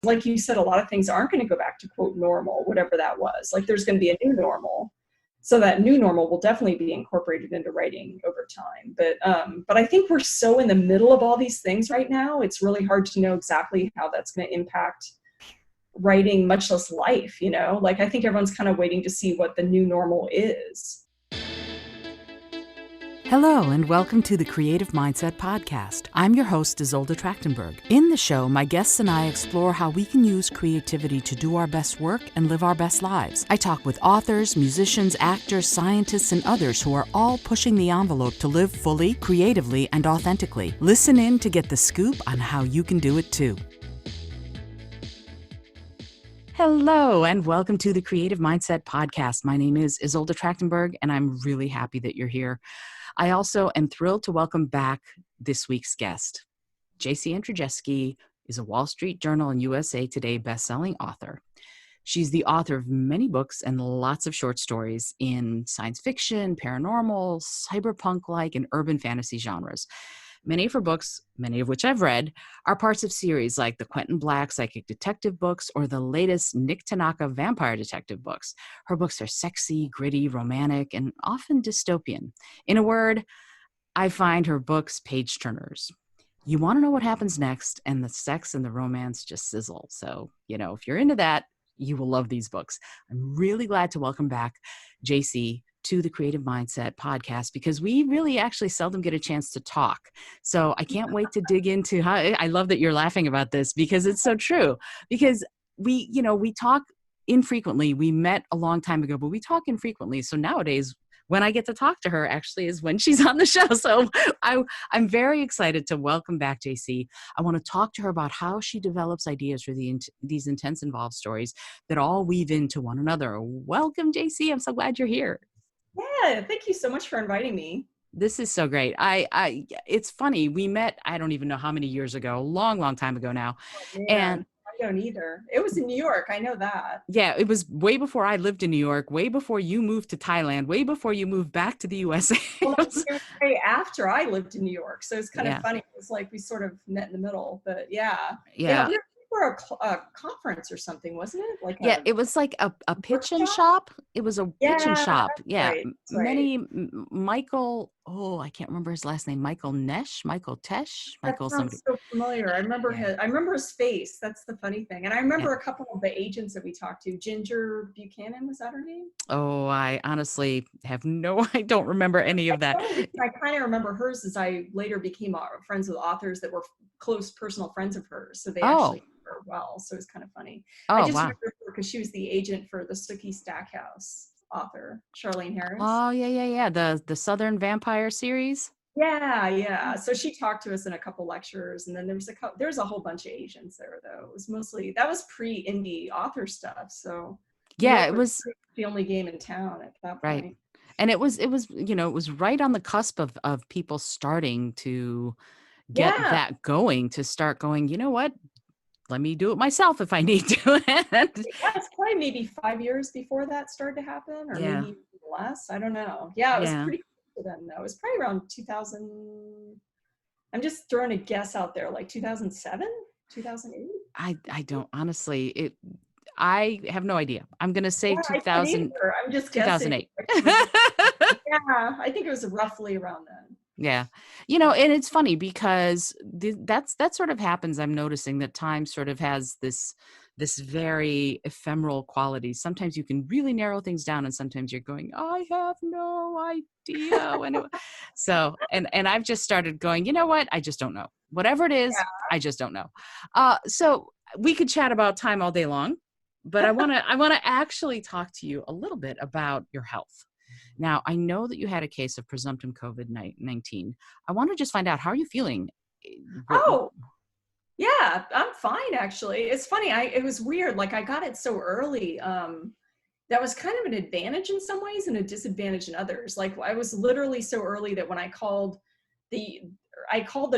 like you said, a lot of things aren't going to go back to quote normal, whatever that was. Like there's going to be a new normal. So that new normal will definitely be incorporated into writing over time. But I think we're so in the middle of all these things right now. It's really hard to know exactly how that's going to impact writing, much less life, Like I think everyone's kind of waiting to see what the new normal is. Hello, and welcome to the Creative Mindset Podcast. I'm your host, Isolde Trachtenberg. In the show, my guests and I explore how we can use creativity to do our best work and live our best lives. I talk with authors, musicians, actors, scientists, and others who are all pushing the envelope to live fully, creatively, and authentically. Listen in to get the scoop on how you can do it too. Hello, and welcome to the Creative Mindset Podcast. My name is Isolde Trachtenberg, and I'm really happy that you're here. I also am thrilled to welcome back this week's guest. J.C. Andrijeski is a Wall Street Journal and USA Today bestselling author. She's the author of many books and lots of short stories in science fiction, paranormal, cyberpunk-like, and urban fantasy genres. Many of her books, many of which I've read, are parts of series like the Quentin Black Psychic Detective books or the latest Nick Tanaka Vampire Detective books. Her books are sexy, gritty, romantic, and often dystopian. In a word, I find her books page-turners. You want to know what happens next, and the sex and the romance just sizzle. So, if you're into that, you will love these books. I'm really glad to welcome back JC to the Creative Mindset Podcast, because we really actually seldom get a chance to talk. So I can't wait to dig into how, I love that you're laughing about this because it's so true. Because we talk infrequently. We met a long time ago, but we talk infrequently. So nowadays, when I get to talk to her actually is when she's on the show. So I'm very excited to welcome back JC. I want to talk to her about how she develops ideas for these intense, involved stories that all weave into one another. Welcome, JC. I'm so glad you're here. Yeah, thank you so much for inviting me. This is so great. It's funny. We met, I don't even know how many years ago, a long, long time ago now. Oh, and I don't either. It was in New York. I know that. Yeah, it was way before I lived in New York, way before you moved to Thailand, way before you moved back to the USA. Well, it was way after I lived in New York. So it's kind of funny. It was like we sort of met in the middle, but yeah. Yeah. We were a conference or something, wasn't it? It was like a pitch and shop. It was a pitch and shop. Yeah. Right. Michael, I can't remember his last name. Michael Tesh. That sounds so familiar. I remember his face. That's the funny thing. And I remember a couple of the agents that we talked to. Ginger Buchanan, was that her name? Oh, I honestly I don't remember any of that. I kind of remember hers as I later became friends with authors that were close personal friends of hers. So they actually knew her well. So it was kind of funny. I just remember her because she was the agent for the Sookie Stackhouse author, Charlene Harris. Oh, yeah. The Southern Vampire series. Yeah. So she talked to us in a couple lectures, and then there was a whole bunch of agents there, though. It was mostly, that was pre-indie author stuff. So yeah, it was the only game in town at that point. Right. And it was right on the cusp of people starting to get that going, to start going, you know what? Let me do it myself if I need to. It's probably maybe 5 years before that started to happen, or maybe less. I don't know. Yeah, it was pretty cool then, though. It was probably around 2000. I'm just throwing a guess out there, like 2007, 2008. I don't honestly. I have no idea. I'm going to say 2000. I'm just 2008. Yeah, I think it was roughly around then. Yeah. And it's funny because that sort of happens. I'm noticing that time sort of has this very ephemeral quality. Sometimes you can really narrow things down, and sometimes you're going, I have no idea. And I've just started going, you know what? I just don't know. Whatever it is, I just don't know. So we could chat about time all day long, but I want to actually talk to you a little bit about your health. Now, I know that you had a case of presumptive COVID-19. I want to just find out, how are you feeling? Yeah, I'm fine, actually. It's funny. It was weird. Like, I got it so early. That was kind of an advantage in some ways and a disadvantage in others. Like, I was literally so early that when I called the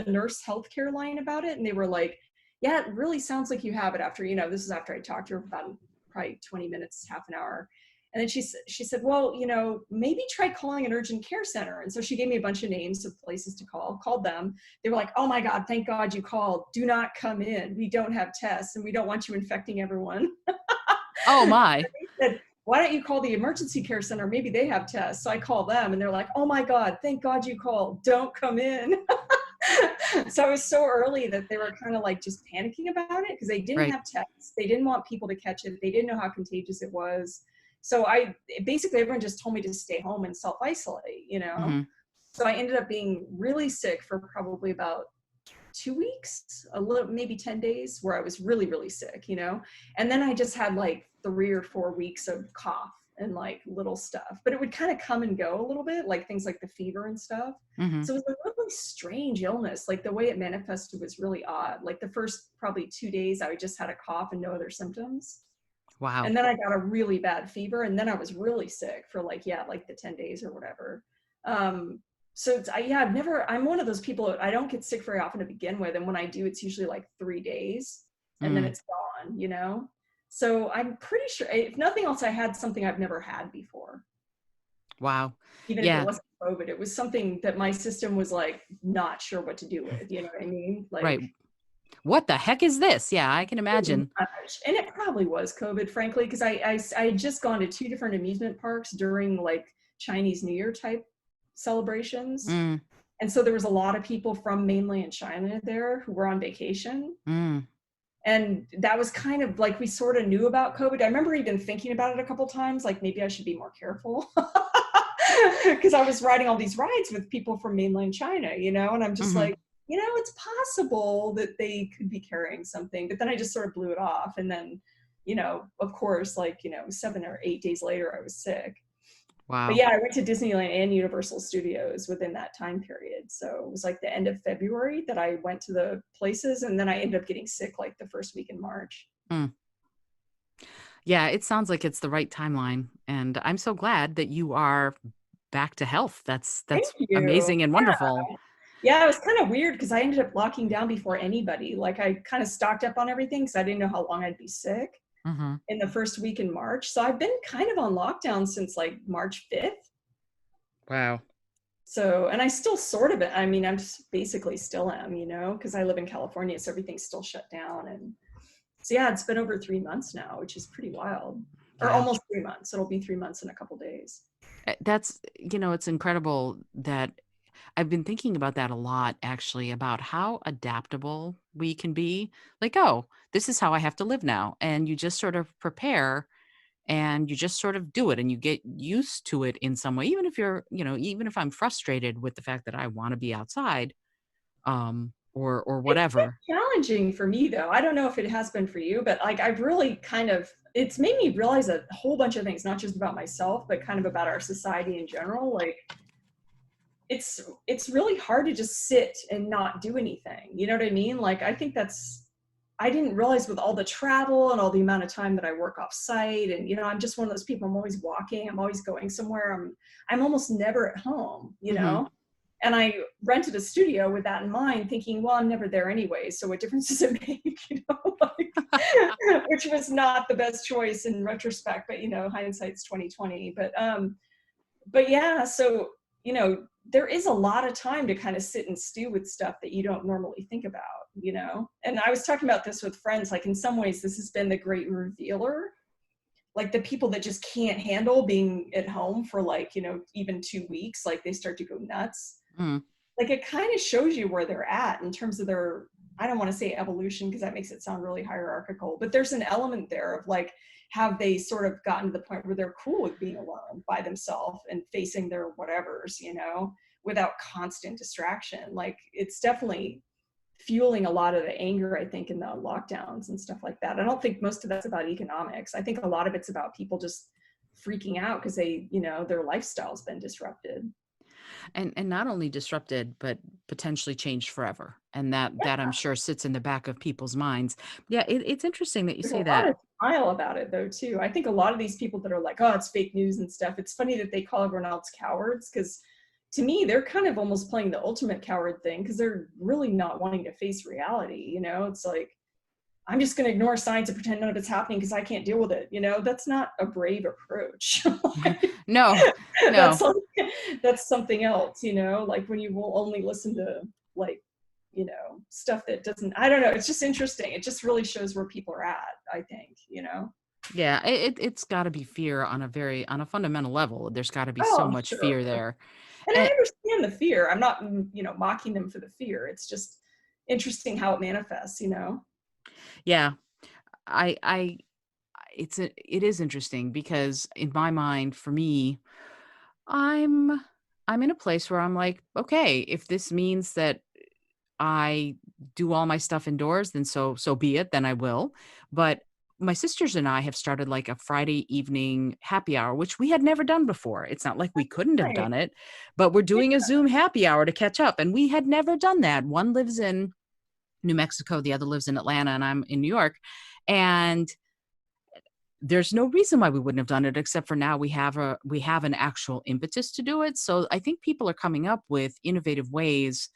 nurse healthcare line about it, and they were like, yeah, it really sounds like you have it after, this is after I talked to her for about probably 20 minutes, half an hour. And then she said, well, maybe try calling an urgent care center. And so she gave me a bunch of names of places to called them. They were like, oh my God, thank God you called. Do not come in. We don't have tests and we don't want you infecting everyone. Oh my. They said, why don't you call the emergency care center? Maybe they have tests. So I called them and they're like, oh my God, thank God you called. Don't come in. So it was so early that they were kind of like just panicking about it because they didn't have tests. They didn't want people to catch it. They didn't know how contagious it was. So basically everyone just told me to stay home and self-isolate, Mm-hmm. So I ended up being really sick for probably about 2 weeks, a little, maybe 10 days where I was really, really sick, and then I just had like 3 or 4 weeks of cough and like little stuff, but it would kind of come and go a little bit, like things like the fever and stuff. Mm-hmm. So it was a really strange illness. Like the way it manifested was really odd. Like the first probably 2 days, I just had a cough and no other symptoms. Wow. And then I got a really bad fever, and then I was really sick for like the 10 days or whatever. So I'm one of those people, I don't get sick very often to begin with. And when I do, it's usually like 3 days and then it's gone, So I'm pretty sure, if nothing else, I had something I've never had before. Wow. Even if it wasn't COVID, it was something that my system was like, not sure what to do with, you know what I mean? Like, right. What the heck is this? Yeah, I can imagine. And it probably was COVID, frankly, because I had just gone to 2 different amusement parks during like Chinese New Year type celebrations. Mm. And so there was a lot of people from mainland China there who were on vacation. Mm. And that was kind of like, we sort of knew about COVID. I remember even thinking about it a couple times, like maybe I should be more careful because I was riding all these rides with people from mainland China, and I'm just like, it's possible that they could be carrying something, but then I just sort of blew it off. And then, of course, like, 7 or 8 days later, I was sick. Wow. But yeah, I went to Disneyland and Universal Studios within that time period. So it was like the end of February that I went to the places, and then I ended up getting sick like the first week in March. Mm. Yeah, it sounds like it's the right timeline. And I'm so glad that you are back to health. That's amazing and wonderful. Yeah, it was kind of weird because I ended up locking down before anybody. Like I kind of stocked up on everything because I didn't know how long I'd be sick in the first week in March. So I've been kind of on lockdown since like March 5th. Wow. So, and I still sort of, I'm just basically still am, because I live in California, so everything's still shut down. And so, yeah, it's been over 3 months now, which is pretty wild. Or almost 3 months. It'll be 3 months in a couple days. That's, it's incredible that I've been thinking about that a lot, actually, about how adaptable we can be. Like, oh, this is how I have to live now. And you just sort of prepare and you just sort of do it and you get used to it in some way, even if you're, even if I'm frustrated with the fact that I want to be outside, or whatever. It's challenging for me though. I don't know if it has been for you, but like I've really it's made me realize a whole bunch of things, not just about myself, but kind of about our society in general. Like it's really hard to just sit and not do anything. You know what I mean? Like I think I didn't realize with all the travel and all the amount of time that I work off site, and I'm just one of those people. I'm always walking. I'm always going somewhere. I'm almost never at home. And I rented a studio with that in mind, thinking, well, I'm never there anyway, so what difference does it make? Which was not the best choice in retrospect, but hindsight's 2020. But yeah, so there is a lot of time to kind of sit and stew with stuff that you don't normally think about, And I was talking about this with friends, like in some ways this has been the great revealer, like the people that just can't handle being at home for like, even 2 weeks, like they start to go nuts. Like it kind of shows you where they're at in terms of their, I don't want to say evolution because that makes it sound really hierarchical, but there's an element there of like, have they sort of gotten to the point where they're cool with being alone by themselves and facing their whatevers, without constant distraction. Like it's definitely fueling a lot of the anger, I think, in the lockdowns and stuff like that. I don't think most of that's about economics. I think a lot of it's about people just freaking out because they, their lifestyle's been disrupted. And not only disrupted, but potentially changed forever. And that I'm sure sits in the back of people's minds. Yeah, it's interesting that you say that. There's a lot of denial about it though, too. I think a lot of these people that are like, oh, it's fake news and stuff. It's funny that they call everyone else cowards because to me, they're kind of almost playing the ultimate coward thing because they're really not wanting to face reality. It's like, I'm just going to ignore signs and pretend none of it's happening because I can't deal with it. That's not a brave approach. No, that's no. like, that's something else, like when you will only listen to like, stuff that doesn't, I don't know. It's just interesting. It just really shows where people are at, I think. Yeah, it's got to be fear on a fundamental level. There's got to be Oh, so I'm much sure. fear there. And I And understand the fear. I'm not, mocking them for the fear. It's just interesting how it manifests. yeah, I it is interesting because in my mind, for me, I'm I'm in a place where I'm like, okay, if this means that I do all my stuff indoors, then so be it, then I will. But my sisters and I have started like a Friday evening happy hour, which we had never done before. It's not like we couldn't have Right. done it, but we're doing a Zoom happy hour to catch up. And we had never done that. One lives in New Mexico, the other lives in Atlanta, and I'm in New York. And there's no reason why we wouldn't have done it, except for now we have an actual impetus to do it. So I think people are coming up with innovative ways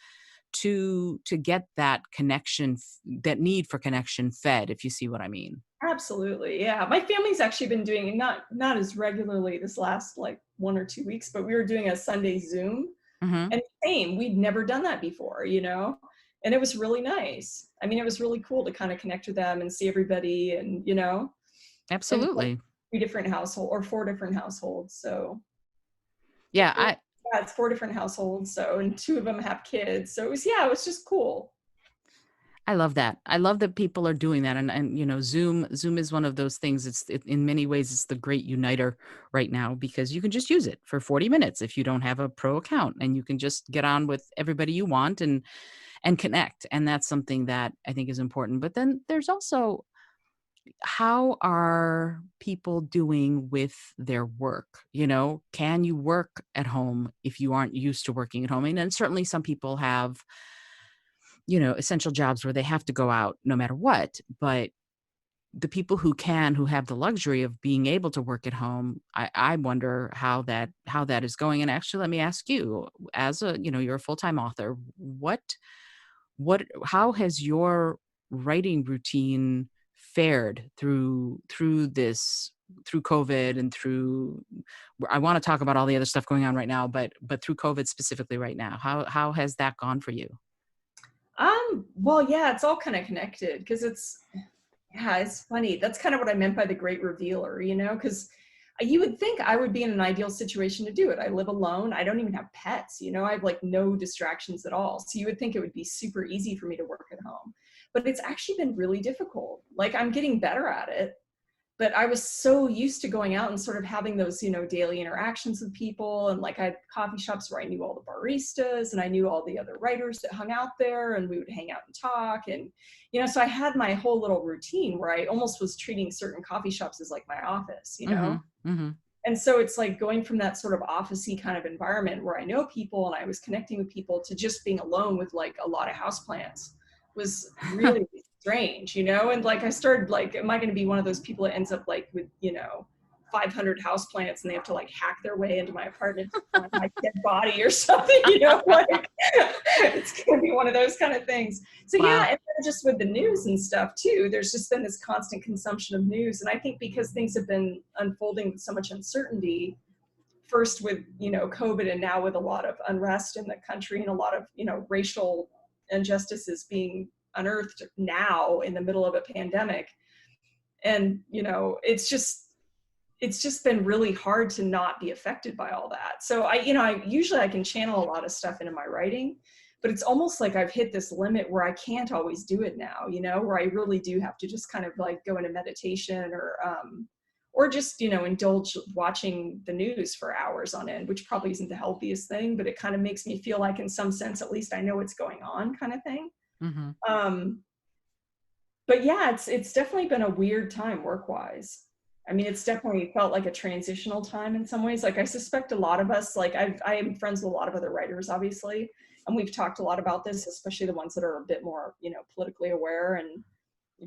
to get that connection, that need for connection fed, if you see what I mean. Absolutely. Yeah. My family's actually been doing it not as regularly this last like 1 or 2 weeks, but we were doing a Sunday Zoom. Hmm. And same, we'd never done that before. And it was really nice. I mean, it was really cool to kind of connect with them and see everybody and it's like Absolutely. 3 different households or 4 different households. So Yeah, or, yeah, it's 4 different households. So, and 2 of them have kids. So it was just cool. I love that. I love that people are doing that. And Zoom is one of those things. In many ways, it's the great uniter right now because you can just use it for 40 minutes if you don't have a pro account, and you can just get on with everybody you want and connect. And that's something that I think is important. But then there's also, how are people doing with their work? Can you work at home if you aren't used to working at home? And certainly some people have, essential jobs where they have to go out no matter what. But the people who have the luxury of being able to work at home, I wonder how that is going. And actually, let me ask you, as you're a full-time author, how has your writing routine fared through COVID and through, I want to talk about all the other stuff going on right now, but through COVID specifically right now, how has that gone for you? Well, yeah, it's all kind of connected because yeah, it's funny. That's kind of what I meant by the great revealer, because you would think I would be in an ideal situation to do it. I live alone. I don't even have pets, I have like no distractions at all. So you would think it would be super easy for me to work at home, but it's actually been really difficult. Like I'm getting better at it, but I was so used to going out and sort of having those, daily interactions with people. And like I had coffee shops where I knew all the baristas and I knew all the other writers that hung out there and we would hang out and talk. And, so I had my whole little routine where I almost was treating certain coffee shops as like my office. Mhm, mhm. And so it's like going from that sort of office-y kind of environment where I know people and I was connecting with people to just being alone with like a lot of houseplants was really strange. And like I started like, am I going to be one of those people that ends up like with, 500 houseplants and they have to like hack their way into my apartment to find my dead body or something, like it's going to be one of those kind of things. So yeah, Wow. and then just with the news and stuff too, there's just been this constant consumption of news. And I think because things have been unfolding with so much uncertainty, first with, COVID and now with a lot of unrest in the country and a lot of, racial injustices being unearthed now in the middle of a pandemic. And, it's just been really hard to not be affected by all that. So I usually I can channel a lot of stuff into my writing, but it's almost like I've hit this limit where I can't always do it now, where I really do have to just kind of like go into meditation or just, indulge watching the news for hours on end, which probably isn't the healthiest thing, but it kind of makes me feel like in some sense, at least I know what's going on kind of thing. Mhm. Um, but yeah, it's definitely been a weird time work-wise. I mean, it's definitely felt like a transitional time in some ways. Like I suspect a lot of us, like I am friends with a lot of other writers, obviously, and we've talked a lot about this, especially the ones that are a bit more, politically aware and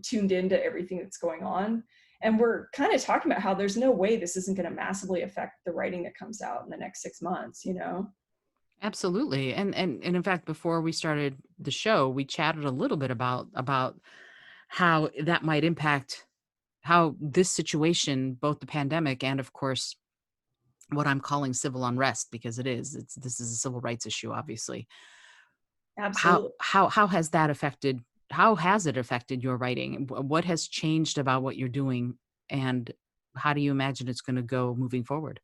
tuned into everything that's going on. And we're kind of talking about how there's no way this isn't going to massively affect the writing that comes out in the next 6 months. Absolutely. And in fact, before we started the show, we chatted a little bit about how that might impact how this situation, both the pandemic and of course what I'm calling civil unrest, because this is a civil rights issue, obviously. Absolutely. How has that affected, how has it affected your writing? What has changed about what you're doing, and how do you imagine it's going to go moving forward?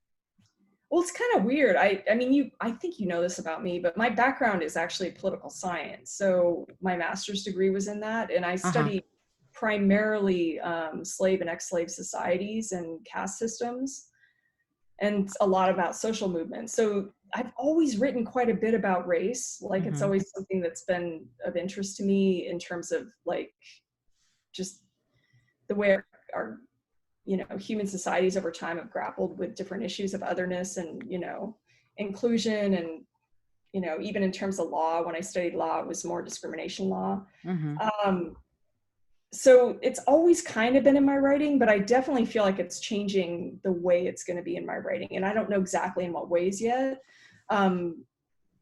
Well, it's kind of weird. I mean, I think you know this about me, but my background is actually political science. So my master's degree was in that, and I Uh-huh. studied primarily slave and ex-slave societies and caste systems, and a lot about social movements. So I've always written quite a bit about race. Like it's Mm-hmm. always something that's been of interest to me in terms of like just the way our human societies over time have grappled with different issues of otherness and inclusion, and even in terms of law. When I studied law, it was more discrimination law. Mm-hmm. um, so it's always kind of been in my writing, but I definitely feel like it's changing the way it's going to be in my writing, and I don't know exactly in what ways yet. um,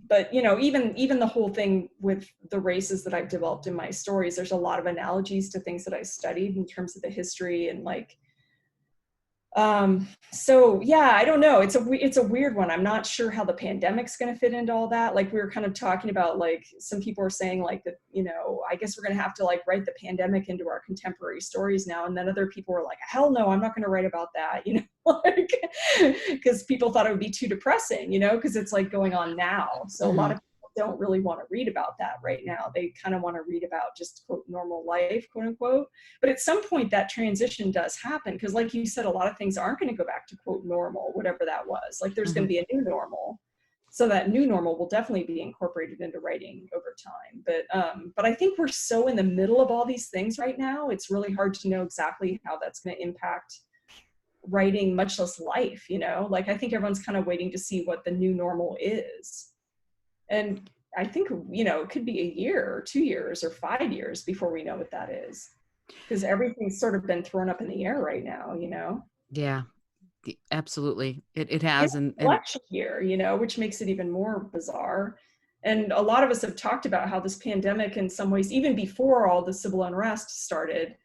but even the whole thing with the races that I've developed in my stories, there's a lot of analogies to things that I studied in terms of the history and like so yeah, I don't know. It's a weird one. I'm not sure how the pandemic's going to fit into all that. Like we were kind of talking about, like some people are saying like that, I guess we're going to have to like write the pandemic into our contemporary stories now. And then other people were like, hell no, I'm not going to write about that, like, because people thought it would be too depressing, because it's like going on now. So a lot Mm-hmm. of people don't really want to read about that right now. They kind of want to read about just quote normal life, quote unquote. But at some point that transition does happen, because like you said, a lot of things aren't going to go back to quote normal, whatever that was. Like there's going Mm-hmm. to be a new normal. So that new normal will definitely be incorporated into writing over time. But I think we're so in the middle of all these things right now, it's really hard to know exactly how that's going to impact writing, much less life, like I think everyone's kind of waiting to see what the new normal is. And I think, it could be a year or 2 years or 5 years before we know what that is, because everything's sort of been thrown up in the air right now. Yeah, absolutely. It And has. And election year, which makes it even more bizarre. And a lot of us have talked about how this pandemic, in some ways, even before all the civil unrest started,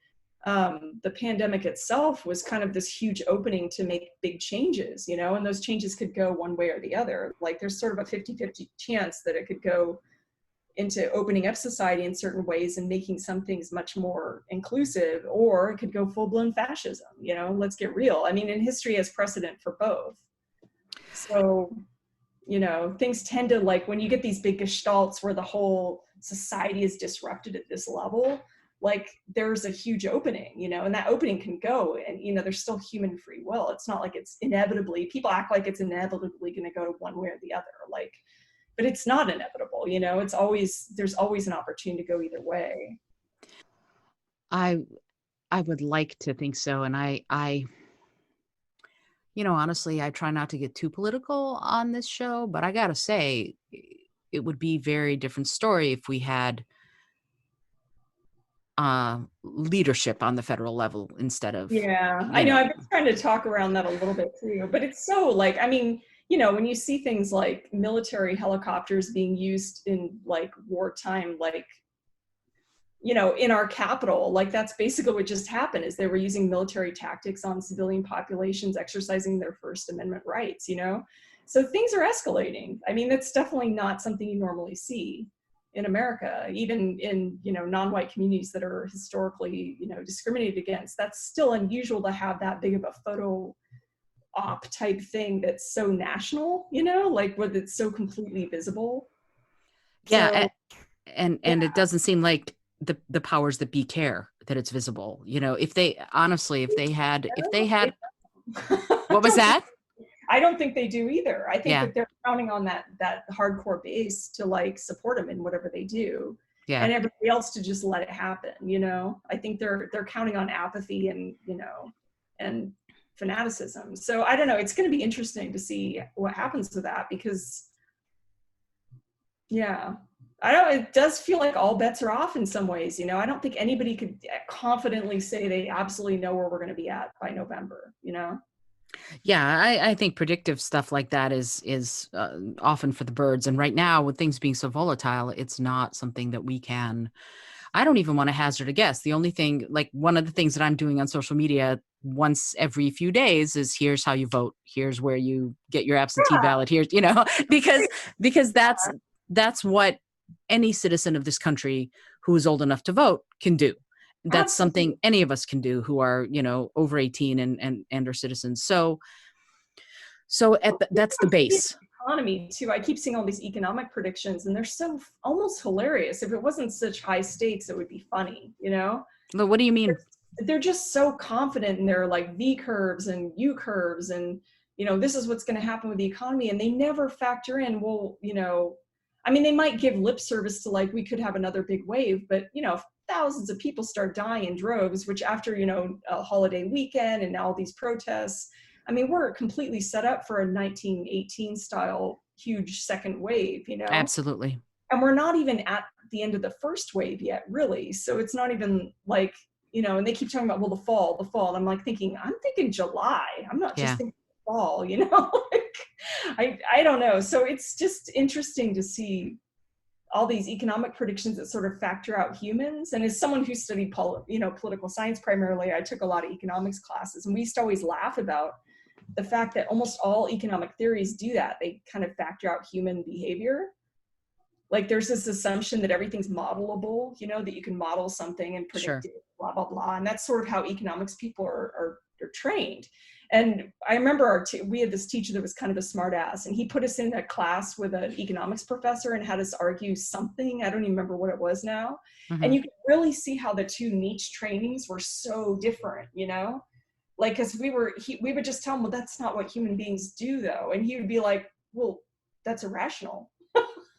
the pandemic itself was kind of this huge opening to make big changes, and those changes could go one way or the other. Like there's sort of a 50-50 chance that it could go into opening up society in certain ways and making some things much more inclusive, or it could go full-blown fascism. Let's get real. I mean, in history has precedent for both. So things tend to, like when you get these big gestalts where the whole society is disrupted at this level, like there's a huge opening, and that opening can go, and there's still human free will. It's not like it's inevitably, people act like it's inevitably going to go one way or the other, like, but it's not inevitable. There's always an opportunity to go either way. I I would like to think so. And honestly, I try not to get too political on this show, but I gotta say, it would be a very different story if we had leadership on the federal level instead of, Yeah, I you know. know, I've been trying to talk around that a little bit too, but it's so, like, I mean, when you see things like military helicopters being used in like wartime, like, in our capital, like that's basically what just happened, is they were using military tactics on civilian populations exercising their First Amendment rights. So things are escalating. I mean, that's definitely not something you normally see in America, even in, non-white communities that are historically, discriminated against. That's still unusual to have that big of a photo op type thing that's so national, like where it's so completely visible. yeah. So yeah, And it doesn't seem like the powers that be care that it's visible. If they honestly, if they had, I what was that? don't think they do either. I think Yeah. that they're counting on that hardcore base to like support them in whatever they do, Yeah. and everybody else to just let it happen. I think they're counting on apathy and and fanaticism. So I don't know. It's going to be interesting to see what happens with that, because yeah, I don't. It does feel like all bets are off in some ways. I don't think anybody could confidently say they absolutely know where we're going to be at by November. Yeah, I think predictive stuff like that is often for the birds. And right now, with things being so volatile, it's not something that we can. I don't even want to hazard a guess. The only thing, like one of the things that I'm doing on social media once every few days is here's how you vote. Here's where you get your absentee Yeah, ballot. Here's, because that's what any citizen of this country who is old enough to vote can do. That's absolutely. something any of us can do who are, over 18 and are citizens. That's the base. Economy too. I keep seeing all these economic predictions, and they're so almost hilarious. If it wasn't such high stakes, it would be funny, But what do you mean? They're just so confident in their like V curves and U curves, and this is what's going to happen with the economy, and they never factor in, well, I mean, they might give lip service to like we could have another big wave, but thousands of people start dying in droves, which after a holiday weekend and now all these protests, I mean, we're completely set up for a 1918 style huge second wave, Absolutely. and we're not even at the end of the first wave yet, really. So it's not even like, and they keep talking about, well, the fall. And I'm like I'm thinking July. I'm not just thinking fall, like, I don't know. So it's just interesting to see all these economic predictions that sort of factor out humans. And as someone who studied political science primarily, I took a lot of economics classes, and we used to always laugh about the fact that almost all economic theories do that. They kind of factor out human behavior. Like there's this assumption that everything's modelable, that you can model something and predict it, blah, blah, blah. And that's sort of how economics people are trained. And I remember we had this teacher that was kind of a smart ass, and he put us in a class with an economics professor and had us argue something. I don't even remember what it was now. Mm-hmm. And you could really see how the two niche trainings were so different, like, cause we would just tell him, well, that's not what human beings do though. And he would be like, well, that's irrational.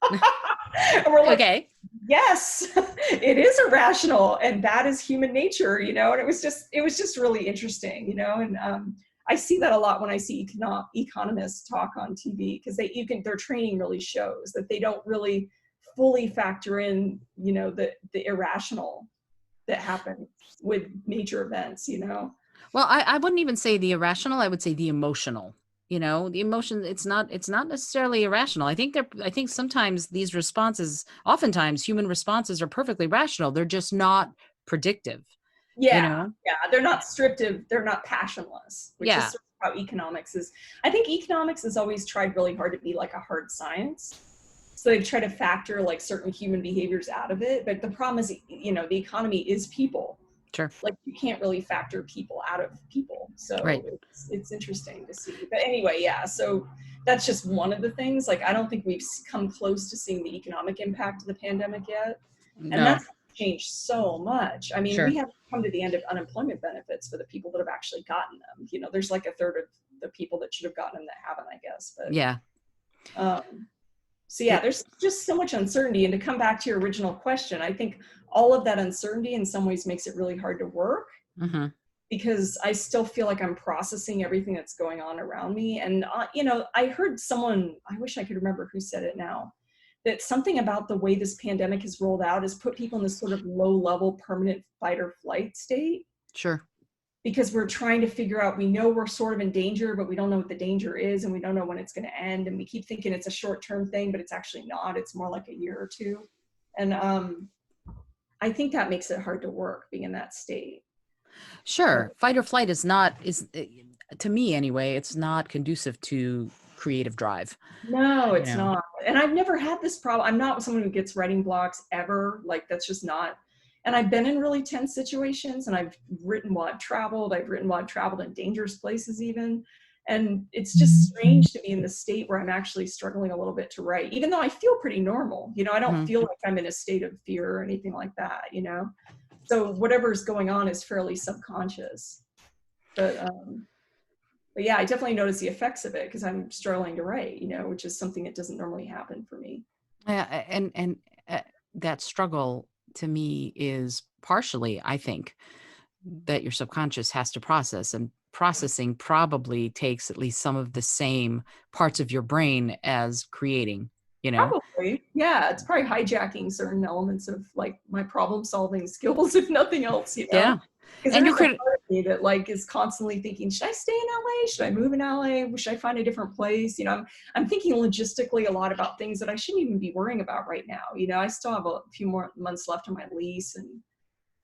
And we're like, okay, yes, it is irrational, and that is human nature, and it was just really interesting, and I see that a lot when I see economists talk on TV, because their training really shows that they don't really fully factor in, the irrational that happens with major events, Well, I wouldn't even say the irrational. I would say the emotional. The emotion, it's not necessarily irrational. I think sometimes these responses, oftentimes human responses, are perfectly rational. They're just not predictive. Yeah, they're not descriptive, they're not passionless, which is sort of how economics is. I think economics has always tried really hard to be like a hard science. So they've tried to factor like certain human behaviors out of it. But the problem is, the economy is people. Sure. Like you can't really factor people out of people. So right. it's interesting to see. But anyway, so that's just one of the things. Like, I don't think we've come close to seeing the economic impact of the pandemic yet. No. And that's changed so much. I mean, Sure. we haven't come to the end of unemployment benefits for the people that have actually gotten them. There's like a third of the people that should have gotten them that haven't, I guess. But so there's just so much uncertainty. And to come back to your original question, I think all of that uncertainty in some ways makes it really hard to work, because I still feel like I'm processing everything that's going on around me. And, I heard someone, I wish I could remember who said it now, that something about the way this pandemic has rolled out has put people in this sort of low level permanent fight or flight state. Sure. Because we're trying to figure out, we know we're sort of in danger, but we don't know what the danger is, and we don't know when it's going to end. And we keep thinking it's a short-term thing, but it's actually not. It's more like a year or two. And I think that makes it hard to work, being in that state. Sure. Fight or flight is to me anyway, it's not conducive to creative drive. No, it's not. And I've never had this problem. I'm not someone who gets writing blocks ever. Like, that's just not. And I've been in really tense situations, and I've written while I've traveled. I've written while I've traveled in dangerous places even. And it's just strange to be in the state where I'm actually struggling a little bit to write, even though I feel pretty normal. I don't feel like I'm in a state of fear or anything like that, So whatever's going on is fairly subconscious. But yeah, I definitely notice the effects of it because I'm struggling to write, which is something that doesn't normally happen for me. Yeah, and that struggle to me is partially, I think, that your subconscious has to process, and processing probably takes at least some of the same parts of your brain as creating, Probably. Yeah, it's probably hijacking certain elements of like my problem solving skills, if nothing else, Yeah. Because And there's a part of me that like is constantly thinking, should I stay in LA? Should I move in LA? Should I find a different place? You know, I'm thinking logistically a lot about things that I shouldn't even be worrying about right now. You know, I still have a few more months left on my lease, and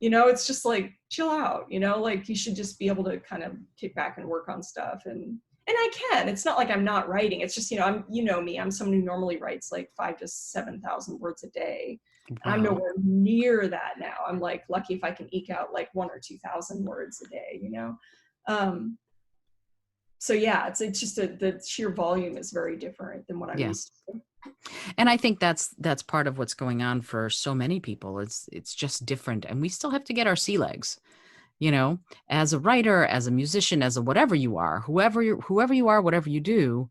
you know, it's just like chill out, you know, like you should just be able to kind of kick back and work on stuff. And I can. It's not like I'm not writing. It's just, you know, you know me, I'm someone who normally writes like 5,000 to 7,000 words a day. And I'm Wow. nowhere near that now. I'm like lucky if I can eke out like 1,000 or 2,000 words a day, you know? Um, so yeah, it's just the sheer volume is very different than what I'm Yeah. used to. And I think that's part of what's going on for so many people. It's just different, and we still have to get our sea legs. You know, as a writer, as a musician, as a whatever you are, whoever you are, whatever you do,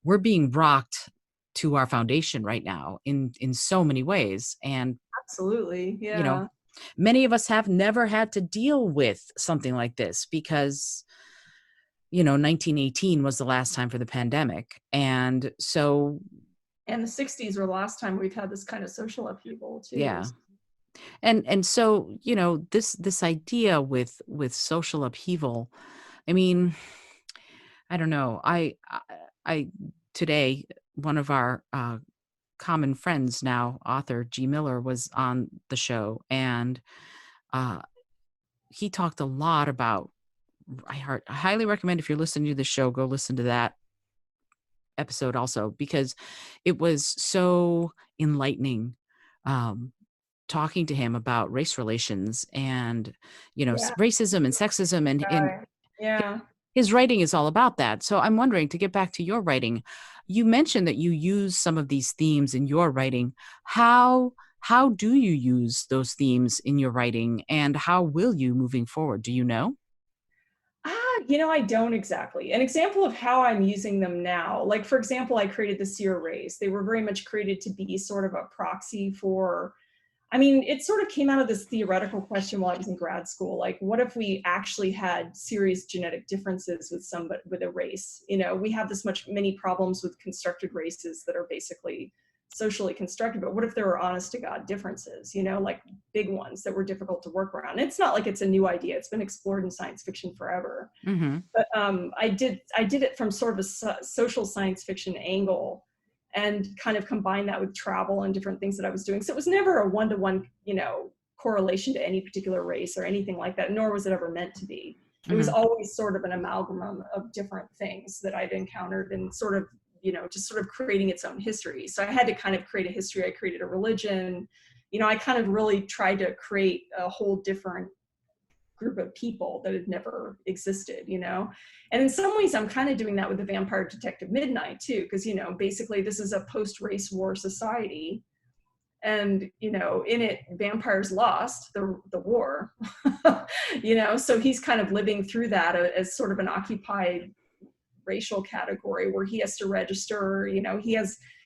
we're being rocked to our foundation right now in so many ways. And Absolutely. you know, Yeah. many of us have never had to deal with something like this because, you know, 1918 was the last time for the pandemic. And so, And the 60s were the last time we've had this kind of social upheaval too. yeah. And so, you know, this idea with social upheaval, I mean, I don't know. I today, one of our common friends now, author G. Miller, was on the show, and uh, he talked a lot about. I highly recommend, if you're listening to the show, go listen to that episode also, because it was so enlightening. Talking to him about race relations and, you know, Yeah. racism and sexism, and Yeah. his writing is all about that. So I'm wondering, to get back to your writing, you mentioned that you use some of these themes in your writing. How do you use those themes in your writing, and how will you moving forward? Do you know? You know, I don't exactly. An example of how I'm using them now, like for example, I created the seer race. They were very much created to be sort of a proxy for, I mean, it sort of came out of this theoretical question while I was in grad school. Like, what if we actually had serious genetic differences with somebody, with a race? You know, we have this many problems with constructed races that are basically socially constructed, but what if there were honest to God differences, you know, like big ones that were difficult to work around? It's not like it's a new idea. It's been explored in science fiction forever. Mm-hmm. But I did it from sort of a social science fiction angle, and kind of combine that with travel and different things that I was doing. So it was never a one-to-one, you know, correlation to any particular race or anything like that, nor was it ever meant to be. It was Mm-hmm. always sort of an amalgam of different things that I'd encountered, and sort of, you know, just sort of creating its own history. So I had to kind of create a history. I created a religion. You know, I kind of really tried to create a whole different group of people that had never existed, you know? And in some ways, I'm kind of doing that with the Vampire Detective Midnight too, because, you know, basically this is a post-race war society. And, you know, in it, vampires lost the war, you know? So he's kind of living through that as sort of an occupied racial category where he has to register, you know,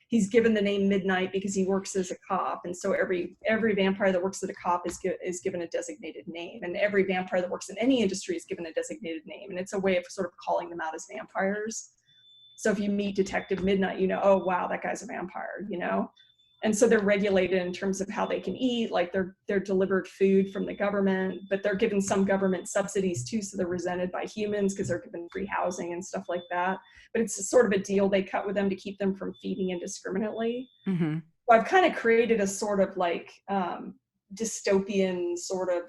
he's given the name Midnight because he works as a cop, and so every vampire that works as a cop is given a designated name, and every vampire that works in any industry is given a designated name, and it's a way of sort of calling them out as vampires. So if you meet Detective Midnight, you know, oh wow, that guy's a vampire, you know. And so they're regulated in terms of how they can eat, like they're delivered food from the government, but they're given some government subsidies too, so they're resented by humans because they're given free housing and stuff like that. But it's a sort of a deal they cut with them to keep them from feeding indiscriminately. Mm-hmm. So I've kind of created a sort of like dystopian sort of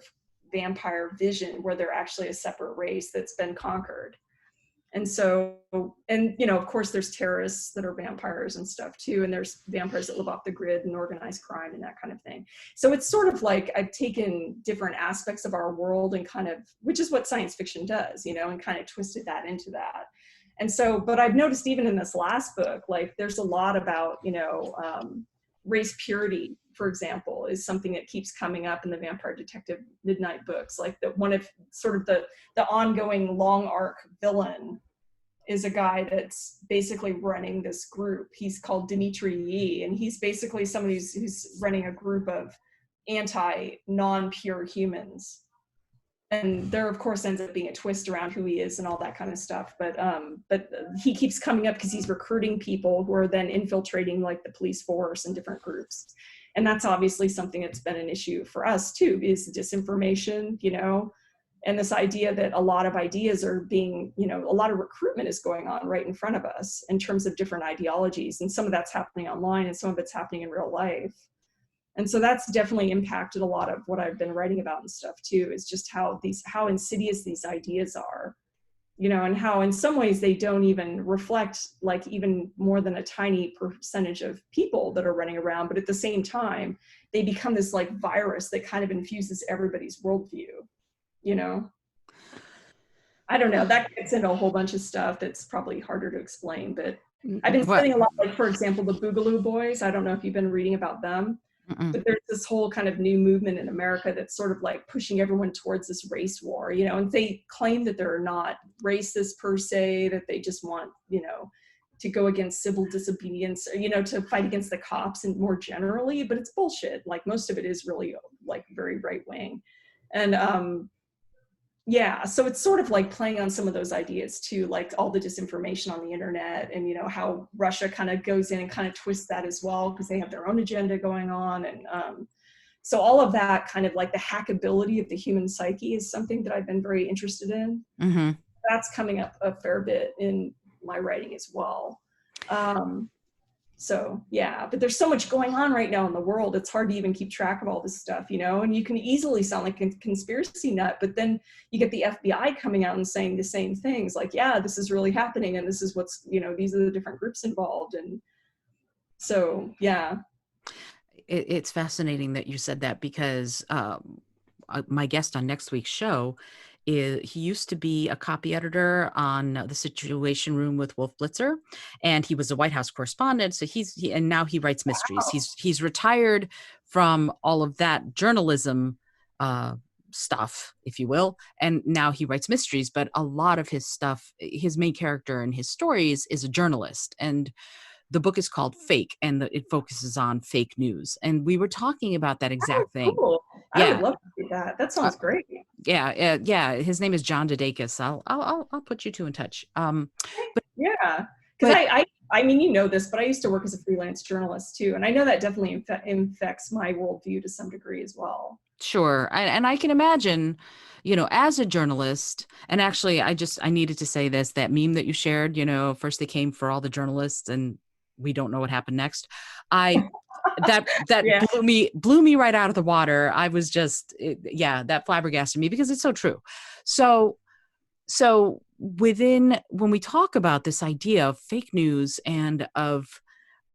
vampire vision where they're actually a separate race that's been conquered. And so, and you know, of course there's terrorists that are vampires and stuff too, and there's vampires that live off the grid and organized crime and that kind of thing. So it's sort of like I've taken different aspects of our world and kind of, which is what science fiction does, you know, and kind of twisted that into that. And so, but I've noticed even in this last book, like there's a lot about, you know, race purity, for example, is something that keeps coming up in the Vampire Detective Midnight books. Like that one of sort of the ongoing long arc villain is a guy that's basically running this group. He's called Dimitri Yi, and he's basically somebody who's running a group of non-pure humans. And there, of course, ends up being a twist around who he is and all that kind of stuff. But he keeps coming up because he's recruiting people who are then infiltrating like the police force and different groups. And that's obviously something that's been an issue for us too, is disinformation, you know, And this idea that a lot of ideas are being, a lot of recruitment is going on right in front of us in terms of different ideologies. And some of that's happening online and some of it's happening in real life. And so that's definitely impacted a lot of what I've been writing about and stuff too, is just how insidious these ideas are, and how in some ways they don't even reflect like even more than a tiny percentage of people that are running around. But at the same time, they become this like virus that kind of infuses everybody's worldview, I don't know, that gets into a whole bunch of stuff that's probably harder to explain, but I've been studying a lot, like, for example, the Boogaloo Boys. I don't know if you've been reading about them. But there's this whole kind of new movement in America that's sort of like pushing everyone towards this race war, and they claim that they're not racist per se, that they just want, to go against civil disobedience, to fight against the cops and more generally, but it's bullshit. Like most of it is really like very right wing. And yeah, so it's sort of like playing on some of those ideas too, like all the disinformation on the internet and, how Russia kind of goes in and kind of twists that as well, because they have their own agenda going on. And so all of that kind of like the hackability of the human psyche is something that I've been very interested in. Mm-hmm. That's coming up a fair bit in my writing as well. So yeah, but there's so much going on right now in the world. It's hard to even keep track of all this stuff, and you can easily sound like a conspiracy nut, but then you get the FBI coming out and saying the same things like, yeah, this is really happening. And this is what's, these are the different groups involved. And so, yeah. It's fascinating that you said that because my guest on next week's show he used to be a copy editor on the Situation Room with Wolf Blitzer, and he was a White House correspondent. So and now he writes mysteries. Wow. He's retired from all of that journalism stuff, if you will, and now he writes mysteries. But a lot of his stuff, his main character in his stories is a journalist, and the book is called Fake, and it focuses on fake news. And we were talking about that exact thing. Cool. Yeah. I would love to do that. That sounds great. Yeah. His name is John Didakis. I'll put you two in touch. But yeah, because I mean, this, but I used to work as a freelance journalist too, and I know that definitely infects my worldview to some degree as well. Sure, and I can imagine, as a journalist, and actually, I needed to say this, that meme that you shared, first they came for all the journalists, and we don't know what happened next. That yeah. blew me right out of the water. I was just, that flabbergasted me because it's so true. So when we talk about this idea of fake news and of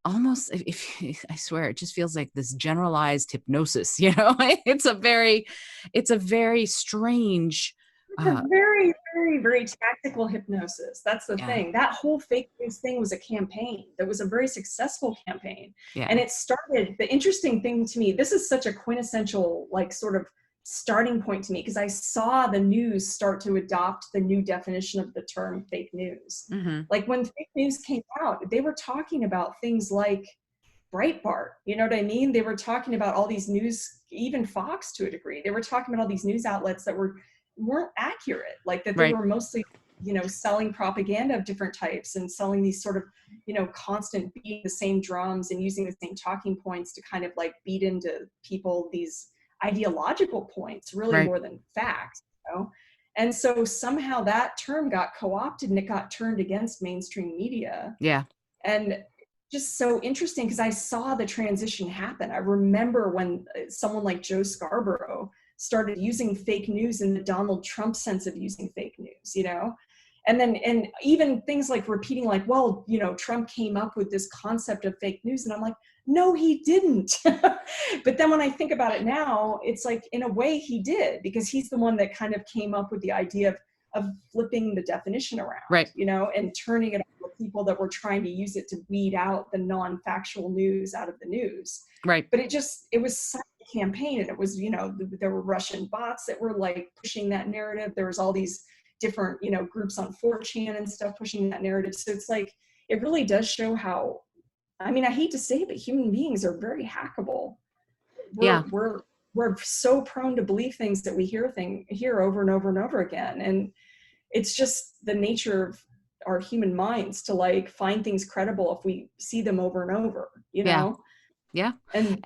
almost, if I swear, it just feels like this generalized hypnosis, it's a very strange, it's a very, very, very tactical hypnosis. That's the thing. That whole fake news thing was a campaign. That was a very successful campaign. Yeah. And it started, the interesting thing to me, this is such a quintessential, like, sort of starting point to me, because I saw the news start to adopt the new definition of the term fake news. Mm-hmm. Like when fake news came out, they were talking about things like Breitbart, you know what I mean? They were talking about all these news, even Fox to a degree. They were talking about all these news outlets that weren't accurate, like that they were mostly, selling propaganda of different types and selling these sort of, constant beating the same drums and using the same talking points to kind of like beat into people these ideological points, really more than facts, And so somehow that term got co-opted and it got turned against mainstream media. Yeah. And just so interesting because I saw the transition happen. I remember when someone like Joe Scarborough started using fake news in the Donald Trump sense of using fake news, and even things like repeating like, well, Trump came up with this concept of fake news. And I'm like, no, he didn't. But then when I think about it now, it's like, in a way he did, because he's the one that kind of came up with the idea of flipping the definition around, and turning it on the people that were trying to use it to weed out the non-factual news out of the news. Right. But it was such a campaign, and it was, there were Russian bots that were like pushing that narrative. There was all these different, groups on 4chan and stuff pushing that narrative. So it's like, it really does show how, I mean, I hate to say it, but human beings are very hackable. We're so prone to believe things that we hear over and over and over again. And it's just the nature of our human minds to like find things credible if we see them over and over, you know? Yeah. And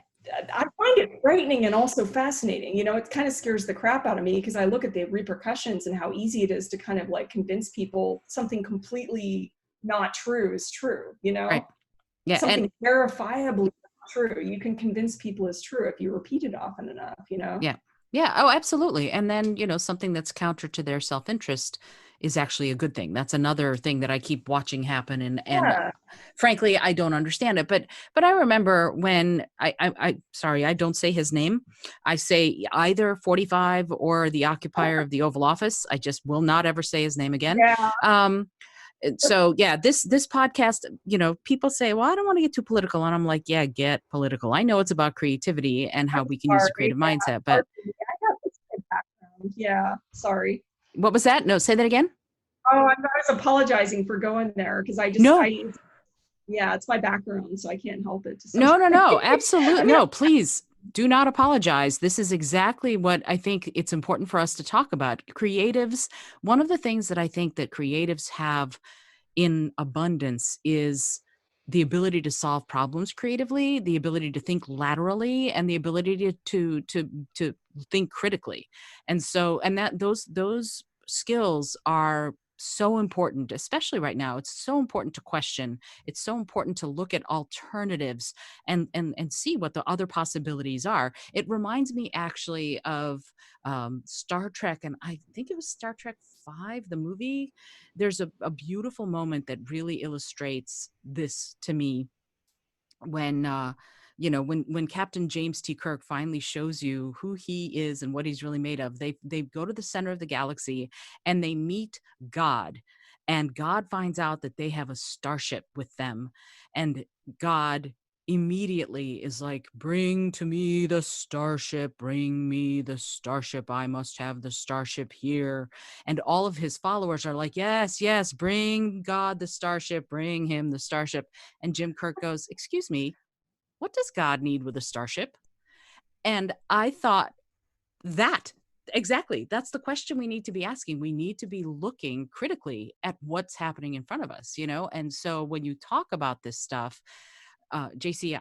I find it frightening and also fascinating. It kind of scares the crap out of me because I look at the repercussions and how easy it is to kind of like convince people something completely not true is true, Right. Yeah. something verifiably not true. You can convince people is true if you repeat it often enough. Yeah. Yeah. Oh, absolutely. And then, something that's counter to their self-interest is actually a good thing. That's another thing that I keep watching happen. And Yeah. frankly, I don't understand it. But I remember when sorry, I don't say his name. I say either 45 or the occupier of the Oval Office. I just will not ever say his name again. Yeah. So yeah, this podcast, people say, well, I don't want to get too political. And I'm like, yeah, get political. I know it's about creativity and how we can use the Sorry. creative Yeah. mindset, but I got this background. Yeah. Sorry. what was that? No, say that again. Oh, I was apologizing for going there because No, yeah, it's my background, so I can't help it to some no, no, no, degree. absolutely. I mean, No, please do not apologize. This is exactly what I think it's important for us to talk about. Creatives, one of the things that I think that creatives have in abundance is the ability to solve problems creatively, the ability to think laterally, and the ability to think critically. And so, and that those skills are so important, especially right now. It's so important to question. It's so important to look at alternatives and see what the other possibilities are. It reminds me actually of Star Trek, and I think it was Star Trek 5, the movie. There's a beautiful moment that really illustrates this to me when when Captain James T. Kirk finally shows you who he is and what he's really made of. They go to the center of the galaxy and they meet God, and God finds out that they have a starship with them, and God immediately is like, bring to me the starship, bring me the starship, I must have the starship here. And all of his followers are like, yes, yes, bring God the starship, bring him the starship. And Jim Kirk goes, excuse me, what does God need with a starship? And I thought, that exactly, that's the question we need to be asking. We need to be looking critically at what's happening in front of us. And so when you talk about this stuff, JC,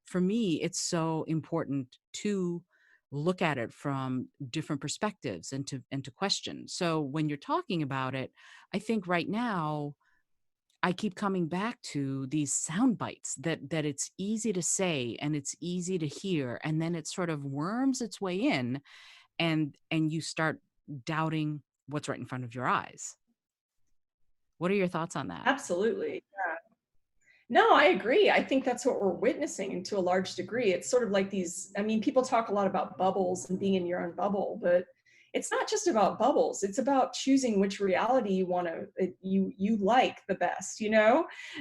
for me, it's so important to look at it from different perspectives and to question. So when you're talking about it, I think right now I keep coming back to these sound bites that it's easy to say and it's easy to hear, and then it sort of worms its way in, and you start doubting what's right in front of your eyes. What are your thoughts on that? absolutely. No, I agree. I think that's what we're witnessing to a large degree. It's sort of like people talk a lot about bubbles and being in your own bubble, but it's not just about bubbles. It's about choosing which reality you like the best.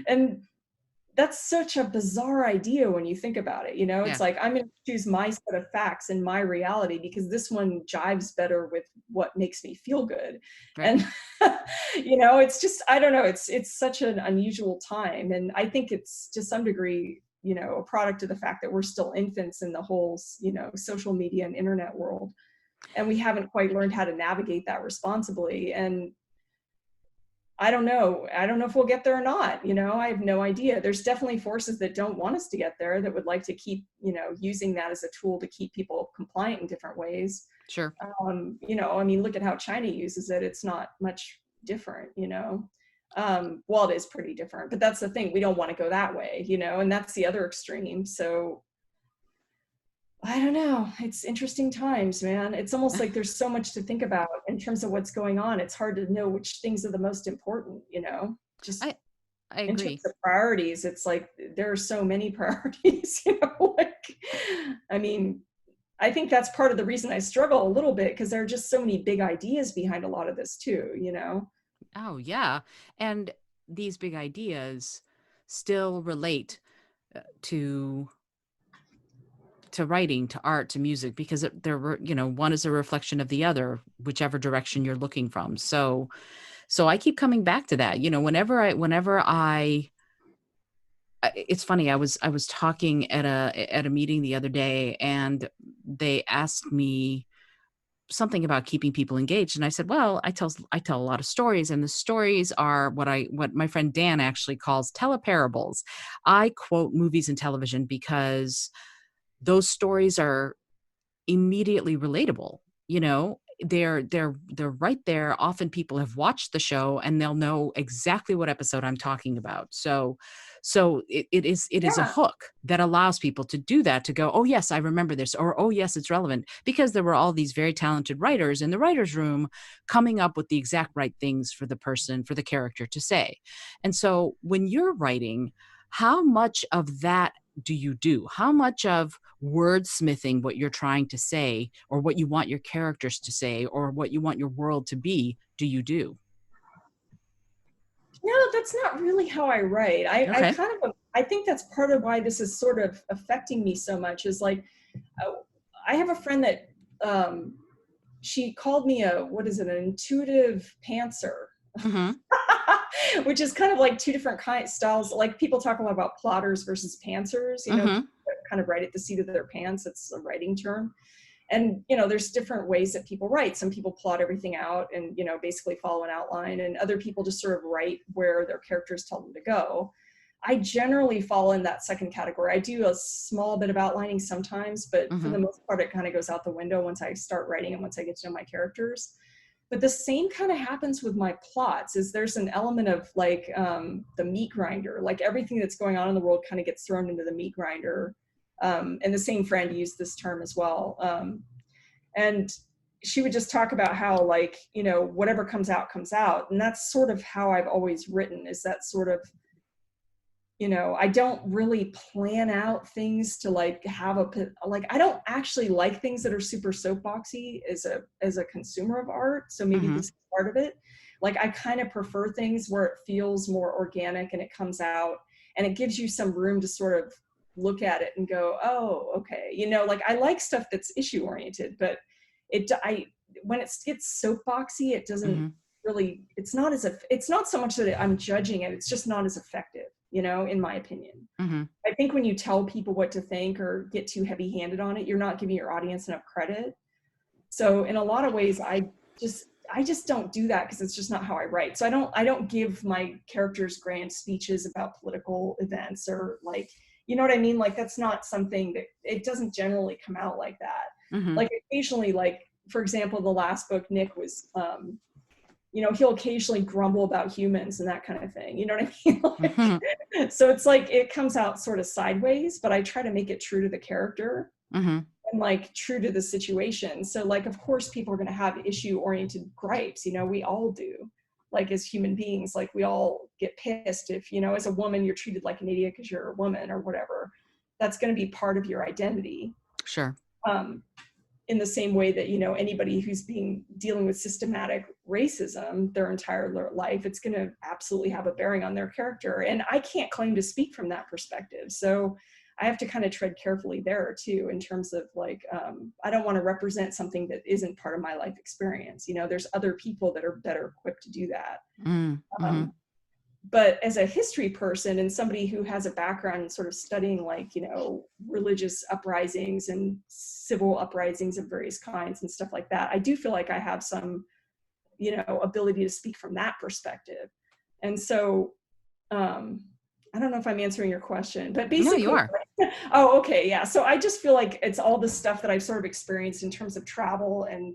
And that's such a bizarre idea when you think about it. It's Yeah, like, I'm going to choose my set of facts and my reality because this one jives better with what makes me feel good. right. And it's just, I don't know, it's such an unusual time, and I think it's to some degree a product of the fact that we're still infants in the whole social media and internet world, and we haven't quite learned how to navigate that responsibly. And I don't know. I don't know if we'll get there or not. I have no idea. There's definitely forces that don't want us to get there, that would like to keep, using that as a tool to keep people compliant in different ways. Sure. Look at how China uses it. It's not much different. Well, it is pretty different, but that's the thing. We don't want to go that way, and that's the other extreme. So I don't know. It's interesting times, man. It's almost like there's so much to think about in terms of what's going on. It's hard to know which things are the most important. Just I I in terms agree. of priorities, it's like there are so many priorities. I mean, I think that's part of the reason I struggle a little bit, because there are just so many big ideas behind a lot of this too. Oh, yeah. And these big ideas still relate to writing, to art, to music, because one is a reflection of the other, whichever direction you're looking from. So I keep coming back to that. It's funny. I was talking at a meeting the other day, and they asked me something about keeping people engaged, and I said, well, I tell a lot of stories, and the stories are what my friend Dan actually calls teleparables. I quote movies and television because those stories are immediately relatable. You know, they're right there. Often people have watched the show and they'll know exactly what episode I'm talking about. So it is a Yeah. hook that allows people to do that, to go, oh yes, I remember this, or oh yes, it's relevant, because there were all these very talented writers in the writer's room coming up with the exact right things for the person, for the character to say. And so when you're writing, how much of that do you do? How much of wordsmithing what you're trying to say, or what you want your characters to say, or what you want your world to be, do you do? No, that's not really how I write. I Okay. kind of, I think that's part of why this is sort of affecting me so much is like, uh, I have a friend that, um, she called me what is it, an intuitive pantser, Mm-hmm. which is kind of like two different styles. Like people talk a lot about plotters versus pantsers, Mm-hmm. kind of write at the seat of their pants. It's a writing term. And, there's different ways that people write. Some people plot everything out and, basically follow an outline, and other people just sort of write where their characters tell them to go. I generally fall in that second category. I do a small bit of outlining sometimes, but for Mm-hmm. the most part, it kind of goes out the window once I start writing and once I get to know my characters. But the same kind of happens with my plots. Is there's an element of like the meat grinder, like everything that's going on in the world kind of gets thrown into the meat grinder. And the same friend used this term as well. And she would just talk about how, like, whatever comes out comes out. And that's sort of how I've always written, is that sort of, I don't really plan out things to like have like, I don't actually like things that are super soapboxy as a consumer of art. So maybe Mm-hmm. this is part of it. Like, I kind of prefer things where it feels more organic and it comes out and it gives you some room to sort of look at it and go, oh, okay. Like, I like stuff that's issue oriented, but when it gets soapboxy, it doesn't Mm-hmm. really, it's not so much that I'm judging it. It's just not as effective, in my opinion. Mm-hmm. I think when you tell people what to think or get too heavy handed on it, you're not giving your audience enough credit. So in a lot of ways, I just don't do that, because it's just not how I write. So I don't give my characters grand speeches about political events, or like, you know what I mean? Like, that's not something that, it doesn't generally come out like that. Mm-hmm. Like, occasionally, like, for example, the last book, Nick was, he'll occasionally grumble about humans and that kind of thing. You know what I mean? Mm-hmm. Like, so it's like, it comes out sort of sideways, but I try to make it true to the character Mm-hmm. and like true to the situation. So like, of course, people are going to have issue oriented gripes. We all do. Like, as human beings, like, we all get pissed if, as a woman, you're treated like an idiot because you're a woman or whatever. That's going to be part of your identity. Sure. In the same way that, anybody who's dealing with systematic racism their entire life, it's going to absolutely have a bearing on their character. And I can't claim to speak from that perspective. So I have to kind of tread carefully there too, in terms of like, I don't want to represent something that isn't part of my life experience. There's other people that are better equipped to do that. Mm-hmm. But as a history person and somebody who has a background in sort of studying, like, religious uprisings and civil uprisings of various kinds and stuff like that, I do feel like I have some, ability to speak from that perspective. And so, I don't know if I'm answering your question, but No, basically, you are. oh, okay. Yeah. So I just feel like it's all the stuff that I've sort of experienced in terms of travel, and,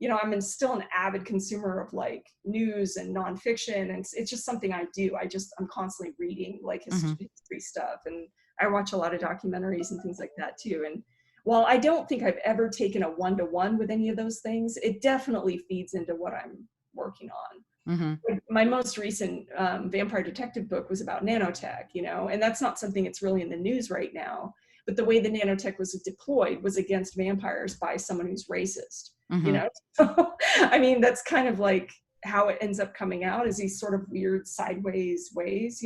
I'm still an avid consumer of like news and nonfiction. And it's just something I do. I'm constantly reading like Mm-hmm. history stuff. And I watch a lot of documentaries and things like that too. And while I don't think I've ever taken a one-to-one with any of those things, it definitely feeds into what I'm working on. Mm-hmm. My most recent vampire detective book was about nanotech, and that's not something that's really in the news right now. But the way the nanotech was deployed was against vampires by someone who's racist, Mm-hmm. So, I mean, that's kind of like how it ends up coming out, is these sort of weird sideways ways,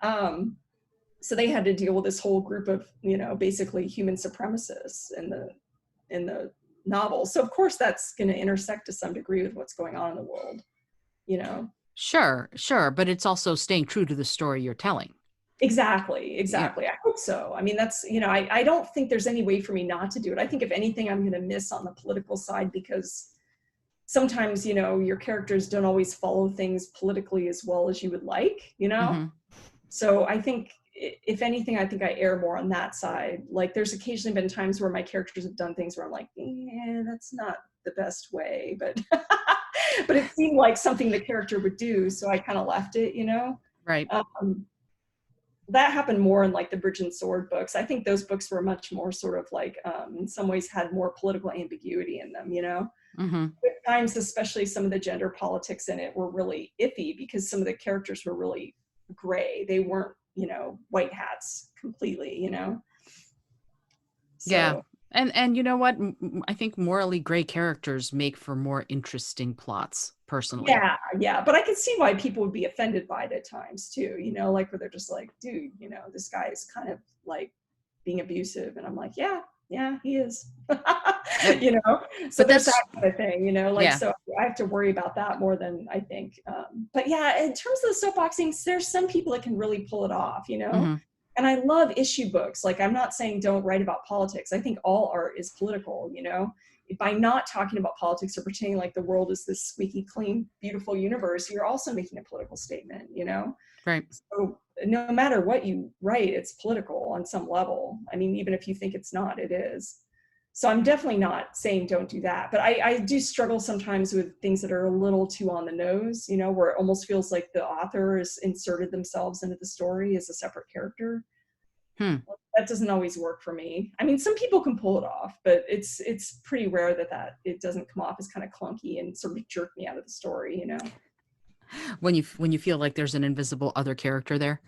So they had to deal with this whole group of, basically human supremacists in the novel. So of course that's going to intersect to some degree with what's going on in the world. Sure. But it's also staying true to the story you're telling. Exactly. Yeah. I hope so. I mean, that's, I don't think there's any way for me not to do it. I think if anything, I'm going to miss on the political side, because sometimes, your characters don't always follow things politically as well as you would like, Mm-hmm. So I think if anything, I think I err more on that side. Like there's occasionally been times where my characters have done things where I'm like, yeah, that's not the best way, but but it seemed like something the character would do, so I kind of left it, you know. Right. That happened more in like the Bridge and Sword books. I think those books were much more sort of like, in some ways had more political ambiguity in them, you know. Mm-hmm. At times, especially some of the gender politics in it were really iffy because some of the characters were really gray. They weren't, you know, white hats completely, you know. So, Yeah. And you know what? I think morally gray characters make for more interesting plots, personally. yeah. But I can see why people would be offended by it at times too, you know, like where they're just like, dude, you know, this guy is kind of like being abusive. And I'm like, yeah, he is. You know, so But there's that's, that kind of thing, you know, like, yeah. so I have to worry about that more than I think. But yeah, in terms of the soapboxing, there's some people that can really pull it off, you know. Mm-hmm. And I love issue books. Like, I'm not saying don't write about politics. I think all art is political, you know. By not talking about politics or pretending like the world is this squeaky clean, beautiful universe, you're also making a political statement, you know. Right. So no matter what you write, it's political on some level. I mean, even if you think it's not, it is. So I'm definitely not saying don't do that. But I do struggle sometimes with things that are a little too on the nose, you know, where it almost feels like the author has inserted themselves into the story as a separate character. That doesn't always work for me. I mean, some people can pull it off, but it's pretty rare that it doesn't come off as kind of clunky and sort of jerk me out of the story, you know. When you feel like there's an invisible other character there.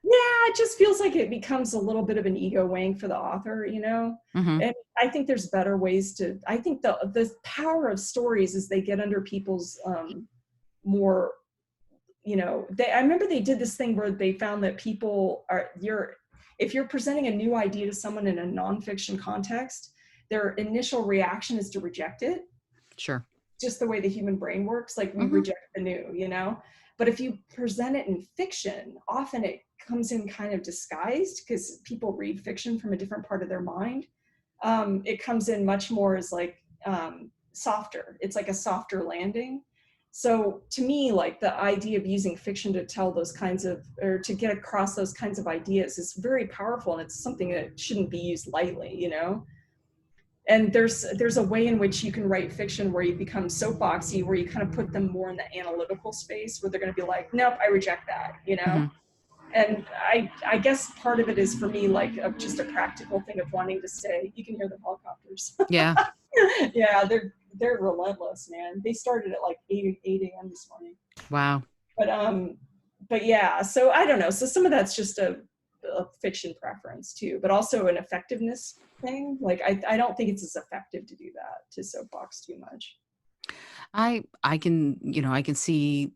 Yeah, it just feels like it becomes a little bit of an ego wank for the author, you know. Mm-hmm. And I think there's better ways to. I think the power of stories is they get under people's more, you know. I remember they did this thing where they found that people if you're presenting a new idea to someone in a nonfiction context, their initial reaction is to reject it. Sure. Just the way the human brain works, like we Mm-hmm. reject the new, you know. But if you present it in fiction, often it comes in kind of disguised because people read fiction from a different part of their mind. It comes in much more as like softer. It's like a softer landing. So to me, like the idea of using fiction to tell those kinds of, or to get across those kinds of ideas is very powerful, and it's something that shouldn't be used lightly, you know. And there's a way in which you can write fiction where you become soapboxy, where you kind of put them more in the analytical space, where they're going to be like, nope, I reject that, you know. Mm-hmm. And I guess part of it is for me like just a practical thing of wanting to say, you can hear the helicopters. Yeah. Yeah, they're relentless, man. They started at like 8 a.m. this morning. Wow. But yeah, so I don't know. So some of that's just a fiction preference too, but also an effectiveness thing. Like I don't think it's as effective to do that, to soapbox too much. I can see,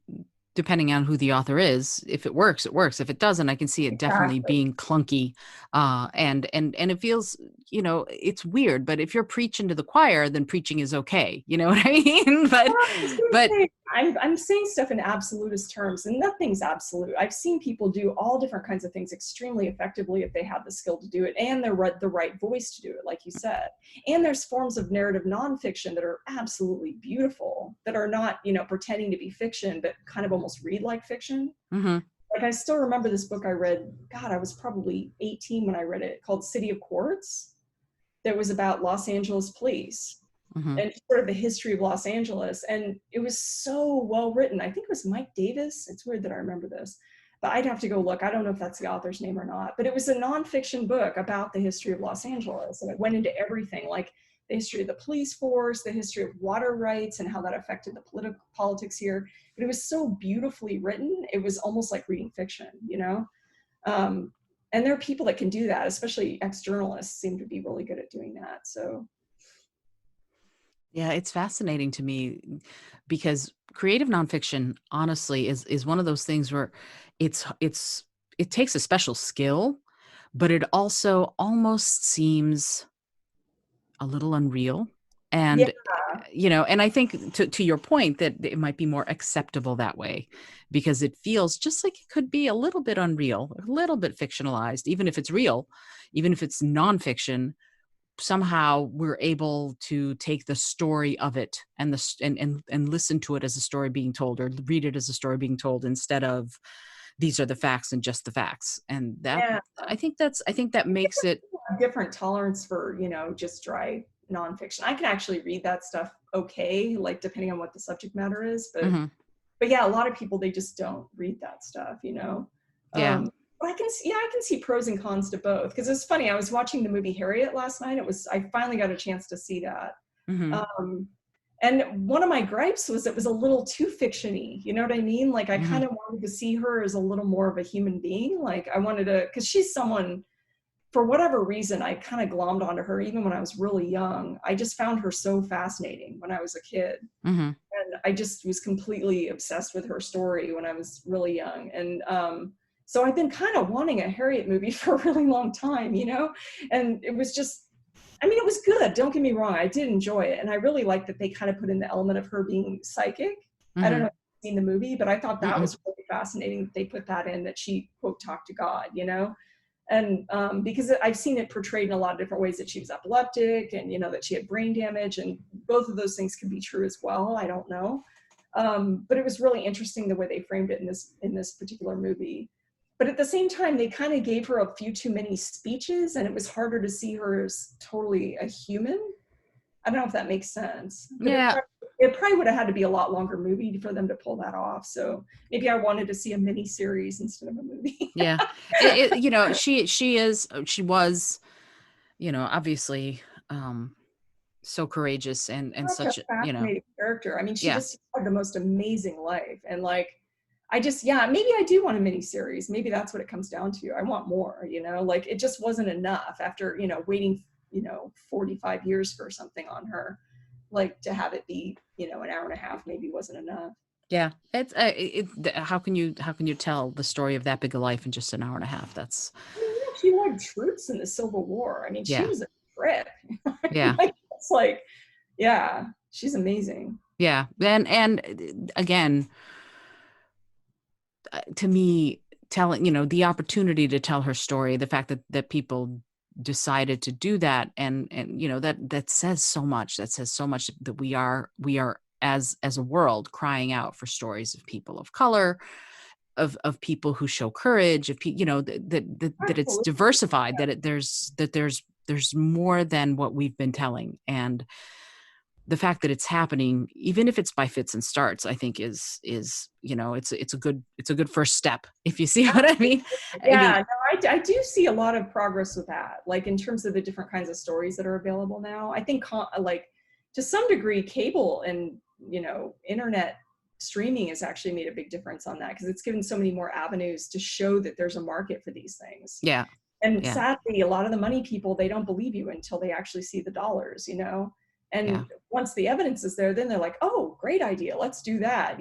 depending on who the author is, if it works, it works. If it doesn't, I can see it definitely being clunky. And it feels, you know, it's weird, but if you're preaching to the choir, then preaching is okay. You know what I mean? But I'm saying stuff in absolutist terms, and nothing's absolute. I've seen people do all different kinds of things extremely effectively if they have the skill to do it, and the right voice to do it, like you said. And there's forms of narrative nonfiction that are absolutely beautiful, that are not, you know, pretending to be fiction, but kind of almost read like fiction. mm-hmm. Like I still remember this book I read, God, I was probably 18 when I read it, called City of Quartz, that was about Los Angeles police. Mm-hmm. And sort of the history of Los Angeles. And it was so well written. I think it was Mike Davis. It's weird that I remember this, but I'd have to go look. I don't know if that's the author's name or not, but it was a nonfiction book about the history of Los Angeles. And it went into everything, like the history of the police force, the history of water rights, and how that affected the politics here. But it was so beautifully written. It was almost like reading fiction, you know? And there are people that can do that, especially ex-journalists seem to be really good at doing that. So yeah, it's fascinating to me because creative nonfiction, honestly, is one of those things where it takes a special skill, but it also almost seems a little unreal. And yeah. you know, and I think to your point that it might be more acceptable that way, because it feels just like it could be a little bit unreal, a little bit fictionalized, even if it's real, even if it's nonfiction. Somehow we're able to take the story of it and listen to it as a story being told, or read it as a story being told, instead of these are the facts and just the facts. And that, Yeah. I think that makes it. A different tolerance for, just dry nonfiction. I can actually read that stuff okay, like depending on what the subject matter is, Mm-hmm. but yeah, a lot of people, they just don't read that stuff. Yeah. But I can see pros and cons to both, because it's funny, I was watching the movie Harriet last night. I finally got a chance to see that. Mm-hmm. And one of my gripes was it was a little too fiction-y, you know what I mean? Like, I Mm-hmm. kind of wanted to see her as a little more of a human being. Like, I wanted to, because she's someone, for whatever reason, I kind of glommed onto her even when I was really young. I just found her so fascinating when I was a kid. Mm-hmm. And I just was completely obsessed with her story when I was really young. And so I've been kind of wanting a Harriet movie for a really long time, and it was just, it was good. Don't get me wrong. I did enjoy it. And I really liked that they kind of put in the element of her being psychic. Mm-hmm. I don't know if you've seen the movie, but I thought that Mm-mm. was really fascinating that they put that in, that she, quote, talked to God, and because I've seen it portrayed in a lot of different ways, that she was epileptic and, that she had brain damage, and both of those things can be true as well. I don't know. But it was really interesting the way they framed it in this particular movie. But at the same time, they kind of gave her a few too many speeches, and it was harder to see her as totally a human. I don't know if that makes sense. But Yeah. it probably would have had to be a lot longer movie for them to pull that off. So maybe I wanted to see a mini series instead of a movie. Yeah. She was, obviously, so courageous and Such such, a fascinating character. She yeah. just had the most amazing life. And like, maybe I do want a mini series. Maybe that's what it comes down to. I want more, like, it just wasn't enough after, waiting, 45 years for something on her, like, to have it be, an hour and a half maybe wasn't enough. Yeah. How can you tell the story of that big a life in just an hour and a half? That's, She led troops in the Civil War. She yeah. was a trip. Yeah. It's like, yeah, she's amazing. Yeah. And again, to me, telling, the opportunity to tell her story, the fact that people decided to do that, and that says so much. That says so much that we are as a world crying out for stories of people of color, of people who show courage, of that it's diversified, that there's more than what we've been telling. And the fact that it's happening, even if it's by fits and starts, I think is it's a good first step, if you see what I mean. Yeah, no, I do see a lot of progress with that, like in terms of the different kinds of stories that are available now. I think like, to some degree, cable and internet streaming has actually made a big difference on that, because it's given so many more avenues to show that there's a market for these things. Yeah. And Yeah. sadly, a lot of the money people, they don't believe you until they actually see the dollars, and Yeah. once the evidence is there, then they're like, oh, great idea, let's do that,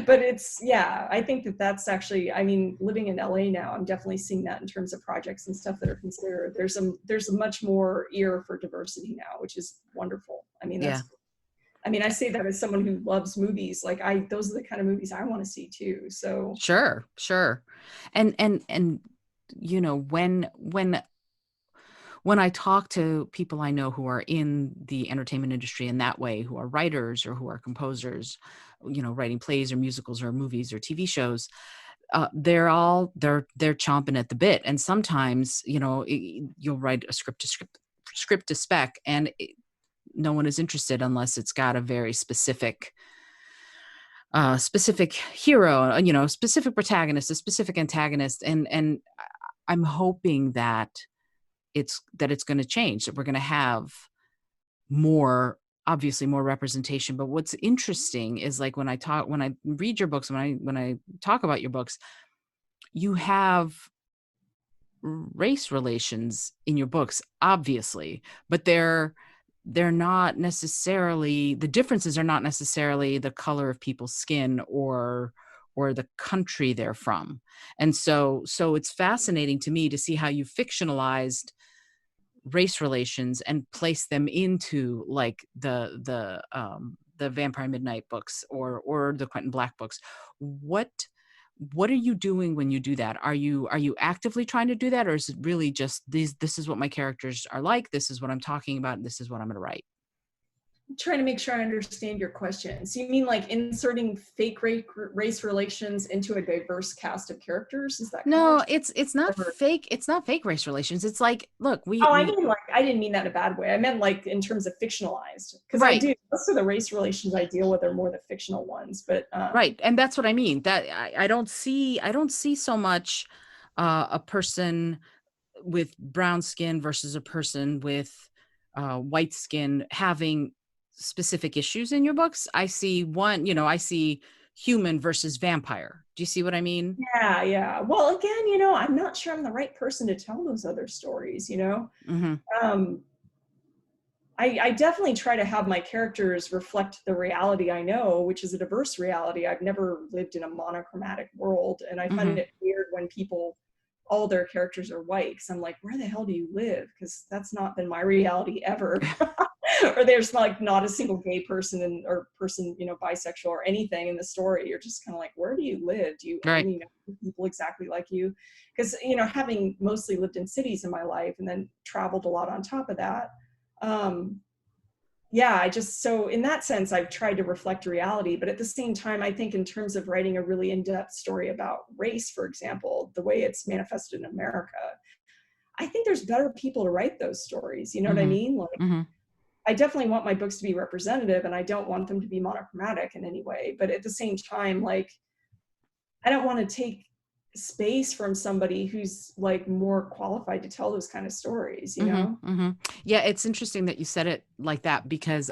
But I think that's actually, living in LA now, I'm definitely seeing that in terms of projects and stuff that are considered. There's a much more ear for diversity now, which is wonderful. That's, I say that as someone who loves movies. Like, those are the kind of movies I want to see too. So Sure. And when I talk to people I know who are in the entertainment industry in that way, who are writers or who are composers, writing plays or musicals or movies or TV shows, they're chomping at the bit. And sometimes, you'll write a script to spec, and no one is interested unless it's got a very specific hero, specific protagonist, a specific antagonist. And I'm hoping that it's going to change, that we're going to have obviously more representation. But what's interesting is, like, when I read your books, when I talk about your books, you have race relations in your books, obviously, but they're not necessarily, the differences are not necessarily the color of people's skin or the country they're from. And so it's fascinating to me to see how you fictionalized race relations and place them into, like, the Vampire Midnight books or the Quentin Black books. What are you doing when you do that? Are you actively trying to do that, or is it really just this is what my characters are like, this is what I'm talking about, and this is what I'm going to write? trying to make sure I understand your question. So you mean like inserting fake race relations into a diverse cast of characters? Is that kind of No, what it's not you're? fake. It's not fake race relations. It's like, look, Oh, we I didn't mean that in a bad way. I meant like in terms of fictionalized, because I right. do most of the race relations I deal with are more the fictional ones. But Right. And that's what I mean. That I don't see so much a person with brown skin versus a person with white skin having specific issues in your books. I see one, I see human versus vampire. Do you see what I mean? yeah, yeah. Well, again, I'm not sure I'm the right person to tell those other stories. Mm-hmm. Um, I definitely try to have my characters reflect the reality I know, which is a diverse reality. I've never lived in a monochromatic world, and I Mm-hmm. find it weird when all their characters are white, because I'm like, where the hell do you live? Because that's not been my reality ever. Or there's like not a single gay person or person, bisexual or anything in the story. You're just kind of like, where do you live? Do you Right. only know people exactly like you? Because, having mostly lived in cities in my life and then traveled a lot on top of that, yeah, so in that sense, I've tried to reflect reality. But at the same time, I think in terms of writing a really in-depth story about race, for example, the way it's manifested in America, I think there's better people to write those stories. You know what I Mm-hmm. mean? Like, Mm-hmm. I definitely want my books to be representative, and I don't want them to be monochromatic in any way. But at the same time, like, I don't want to take space from somebody who's like more qualified to tell those kind of stories, Mm-hmm. Mm-hmm. Yeah, it's interesting that you said it like that, because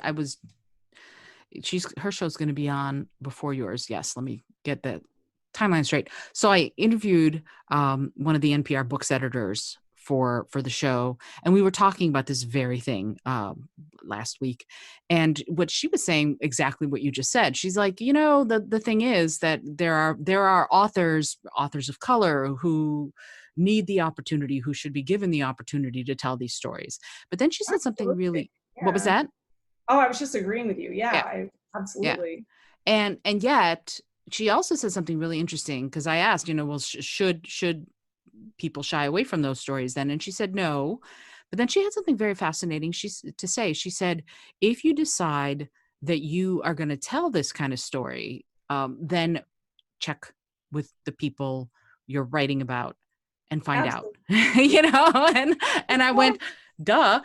her show's going to be on before yours. Yes, let me get the timeline straight. So I interviewed one of the NPR books editors for the show, and we were talking about this very thing last week. And what she was saying, exactly what you just said. She's like, the thing is that there are authors of color who need the opportunity, who should be given the opportunity to tell these stories. But then she said something Absolutely. really, what was Yeah. that? Oh, I was just agreeing with you. Yeah, Yeah. Yeah. absolutely. And yet she also said something really interesting, because I asked, well, should people shy away from those stories then? And she said no. But then she had something very fascinating to say. She said, if you decide that you are going to tell this kind of story, then check with the people you're writing about and find out. Absolutely. And I went, duh.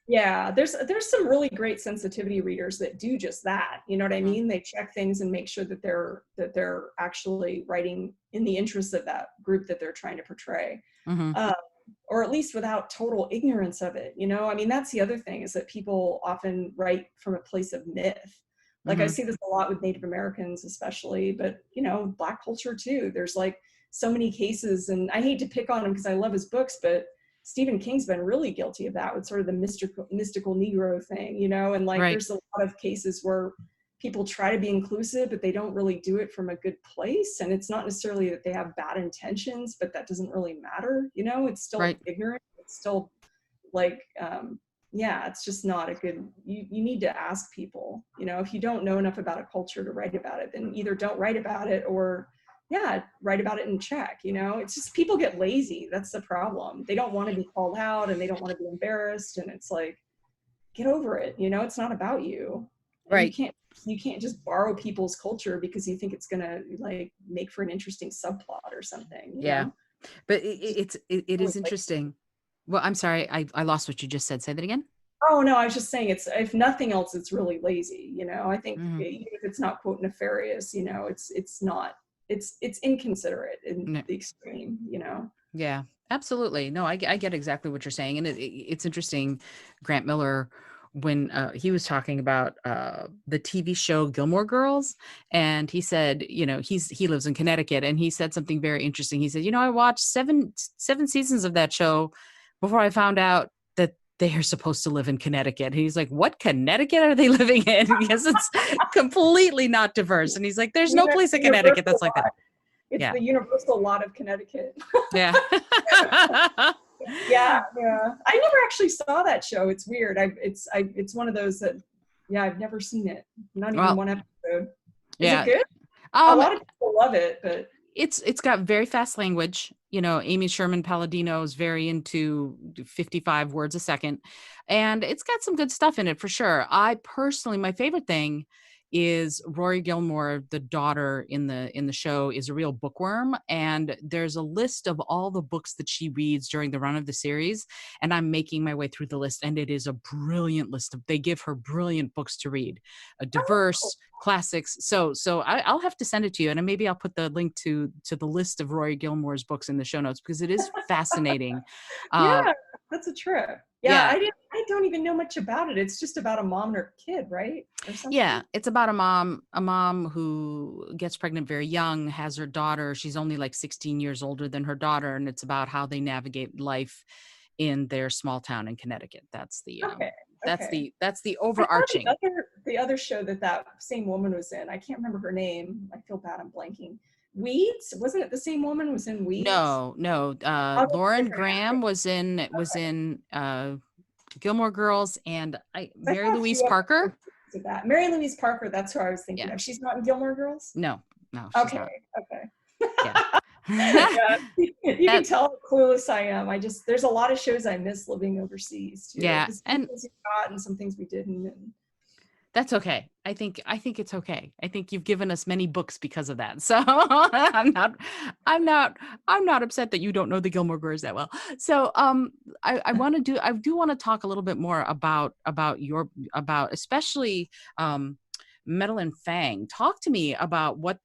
Yeah, there's some really great sensitivity readers that do just that. You know what I Mhm. mean? They check things and make sure that they're actually writing in the interests of that group that they're trying to portray. Mhm. Um, or at least without total ignorance of it. I mean, that's the other thing, is that people often write from a place of myth. Like, I Mhm. see this a lot with Native Americans, especially, but Black culture too. There's like so many cases, and I hate to pick on him because I love his books, but Stephen King's been really guilty of that with sort of the mystical Negro thing, and like Right. there's a lot of cases where people try to be inclusive, but they don't really do it from a good place. And it's not necessarily that they have bad intentions, but that doesn't really matter. It's still Right. ignorant. It's still like, yeah, it's just not a good, you need to ask people, if you don't know enough about a culture to write about it, then either don't write about it, or yeah, write about it and check. It's just people get lazy. That's the problem. They don't want to be called out, and they don't want to be embarrassed. And it's like, get over it. It's not about you. And Right. you can't just borrow people's culture because you think it's gonna like make for an interesting subplot or something. Yeah. But Just it really is like, interesting. Well, I'm sorry, I lost what you just said. Say that again. oh no, I was just saying, it's, if nothing else, it's really lazy. I think Mhm. even if it's not quote nefarious, it's not, it's inconsiderate in No. the extreme. Yeah, absolutely. No, I get exactly what you're saying. And it's interesting, Grant Miller, when he was talking about the TV show Gilmore Girls, and he said, he lives in Connecticut, and he said something very interesting. He said, I watched seven seasons of that show before I found out that they are supposed to live in Connecticut. And he's like, what Connecticut are they living in? Because it's completely not diverse. And he's like, there's no place in Connecticut Universal that's like that. lot. It's Yeah. the universal lot of Connecticut. Yeah. Yeah, yeah. I never actually saw that show. It's weird. It's one of those that, yeah, I've never seen it. Not even Well, one episode. Is it yeah. good? A Um, lot of people love it, but It's got very fast language. You know, Amy Sherman Palladino is very into 55 words a second, and it's got some good stuff in it for sure. I personally, my favorite thing is Rory Gilmore, the daughter in the show, is a real bookworm, and there's a list of all the books that she reads during the run of the series, and I'm making my way through the list, and it is a brilliant list of. They give her brilliant books to read, a Oh, diverse classics. So I'll have to send it to you, and maybe I'll put the link to the list of Rory Gilmore's books in the show notes because it is fascinating. Uh, yeah, that's a trip. Yeah, yeah, I don't even know much about it. It's just about a mom and her kid, right? Or yeah, something. it's about a mom who gets pregnant very young, has her daughter. She's only like 16 years older than her daughter, and it's about how they navigate life in their small town in Connecticut. Okay. Okay. That's the I thought overarching. the other show that that same woman was in, I can't remember her name. I feel bad, I'm blanking. Weeds? Wasn't it the same woman was in Weeds? No, no. Oh, that's a Lauren different actress. Graham was in Gilmore Girls, and I Mary thought Louise two other Parker. actresses did that. Mary Louise Parker, that's who I was thinking Yeah, of. She's not in Gilmore Girls? no, no, she's Okay, not. okay. Yeah, Yeah, you can that tell how clueless I am. There's a lot of shows I miss living overseas too, yeah, because some and things we got and some things we didn't. And that's okay. I think it's okay. I think you've given us many books because of that. So I'm not upset that you don't know the Gilmore Girls that well. So I do want to talk a little bit more about especially Madeline Fang. Talk to me about what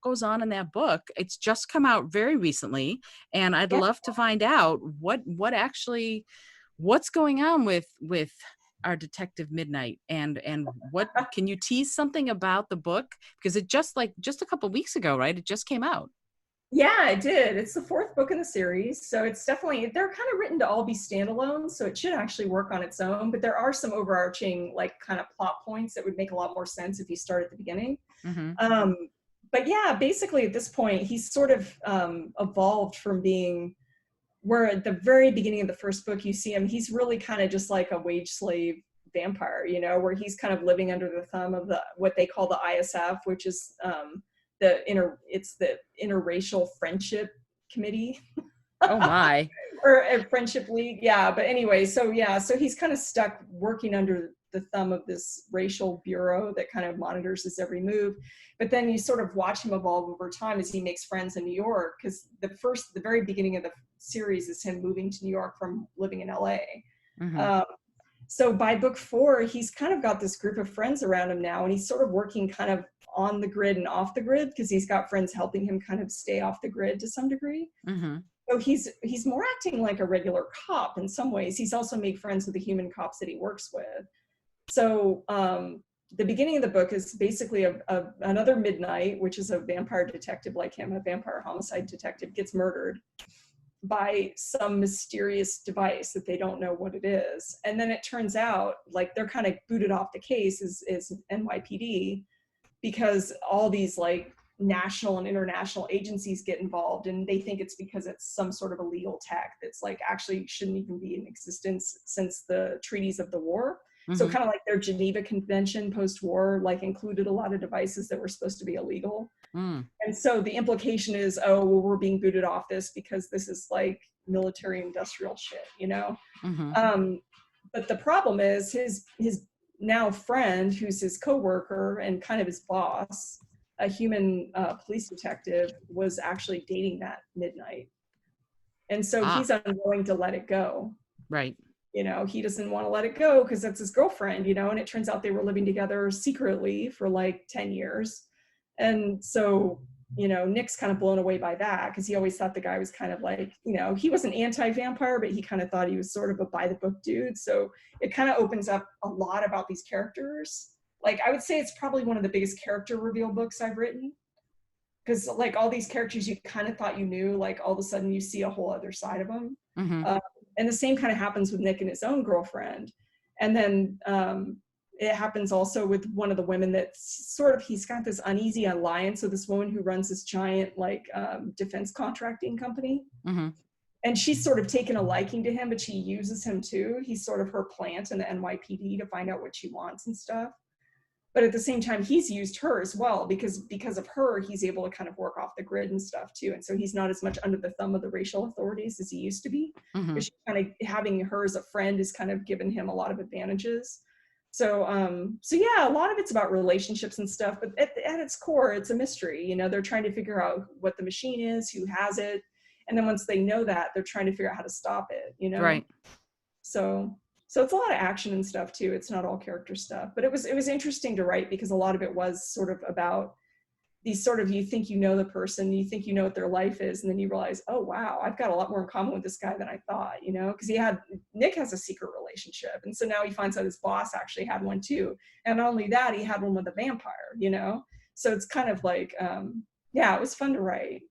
goes on in that book. It's just come out very recently, and I'd yeah, love to find out what's going on with our Detective Midnight, and what can you tease something about the book, because it just a couple weeks ago, right? It just came out. yeah, it did. It's the fourth book in the series, so it's definitely they're kind of written to all be standalone, so it should actually work on its own. But there are some overarching like kind of plot points that would make a lot more sense if you start at the beginning. Mm-hmm. Um, but yeah, basically at this point, he's sort of evolved from being where at the very beginning of the first book you see him, he's really kind of just like a wage slave vampire, you know, where he's kind of living under the thumb of the what they call the ISF, which is the interracial friendship committee Oh my. or a friendship league. Yeah, but anyway, so yeah, so he's kind of stuck working under the thumb of this racial bureau that kind of monitors his every move. But then you sort of watch him evolve over time as he makes friends in New York, because the very beginning of the series is him moving to New York from living in LA. Mm-hmm. um, so by book four, he's kind of got this group of friends around him now, and he's sort of working kind of on the grid and off the grid because he's got friends helping him kind of stay off the grid to some degree. Mm-hmm. So he's more acting like a regular cop in some ways. He's also made friends with the human cops that he works with. So the beginning of the book is basically another Midnight, which is a vampire detective like him, a vampire homicide detective, gets murdered by some mysterious device that they don't know what it is. And then it turns out like they're kind of booted off the case as NYPD, because all these like national and international agencies get involved, and they think it's because it's some sort of illegal tech that's like actually shouldn't even be in existence since the treaties of the war. So Mm-hmm. kind of like their Geneva Convention post-war like included a lot of devices that were supposed to be illegal. Mm. And so the implication is, oh, well, we're being booted off this because this is like military industrial shit, you know? Mm-hmm. Um, but the problem is his now friend, who's his coworker and kind of his boss, a human police detective, was actually dating that Midnight. And so Ah, he's unwilling to let it go. right. You know, he doesn't want to let it go because that's his girlfriend, you know, and it turns out they were living together secretly for like 10 years. And so, you know, Nick's kind of blown away by that because he always thought the guy was kind of like, you know, he wasn't anti-vampire, but he kind of thought he was sort of a by the book dude. So it kind of opens up a lot about these characters. Like I would say it's probably one of the biggest character reveal books I've written, because like all these characters you kind of thought you knew, like all of a sudden you see a whole other side of them. Mm-hmm. uh, and the same kind of happens with Nick and his own girlfriend. And then it happens also with one of the women that's sort of, he's got this uneasy alliance with this woman who runs this giant like defense contracting company. Mm-hmm. And she's sort of taken a liking to him, but she uses him too. He's sort of her plant in the NYPD to find out what she wants and stuff. But at the same time, he's used her as well, because of her, he's able to kind of work off the grid and stuff too. And so he's not as much under the thumb of the racial authorities as he used to be. Mm-hmm. Because kind of having her as a friend has kind of given him a lot of advantages. So yeah, a lot of it's about relationships and stuff, but at its core, it's a mystery. You know, they're trying to figure out what the machine is, who has it. And then once they know that, they're trying to figure out how to stop it, you know? Right. So it's a lot of action and stuff too. It's not all character stuff, but it was interesting to write because a lot of it was sort of about these sort of, you think you know the person, you think you know what their life is, and then you realize, oh wow, I've got a lot more in common with this guy than I thought, you know, because Nick has a secret relationship, and so now he finds out his boss actually had one too, and not only that, he had one with a vampire, you know. So it's kind of like, yeah, it was fun to write.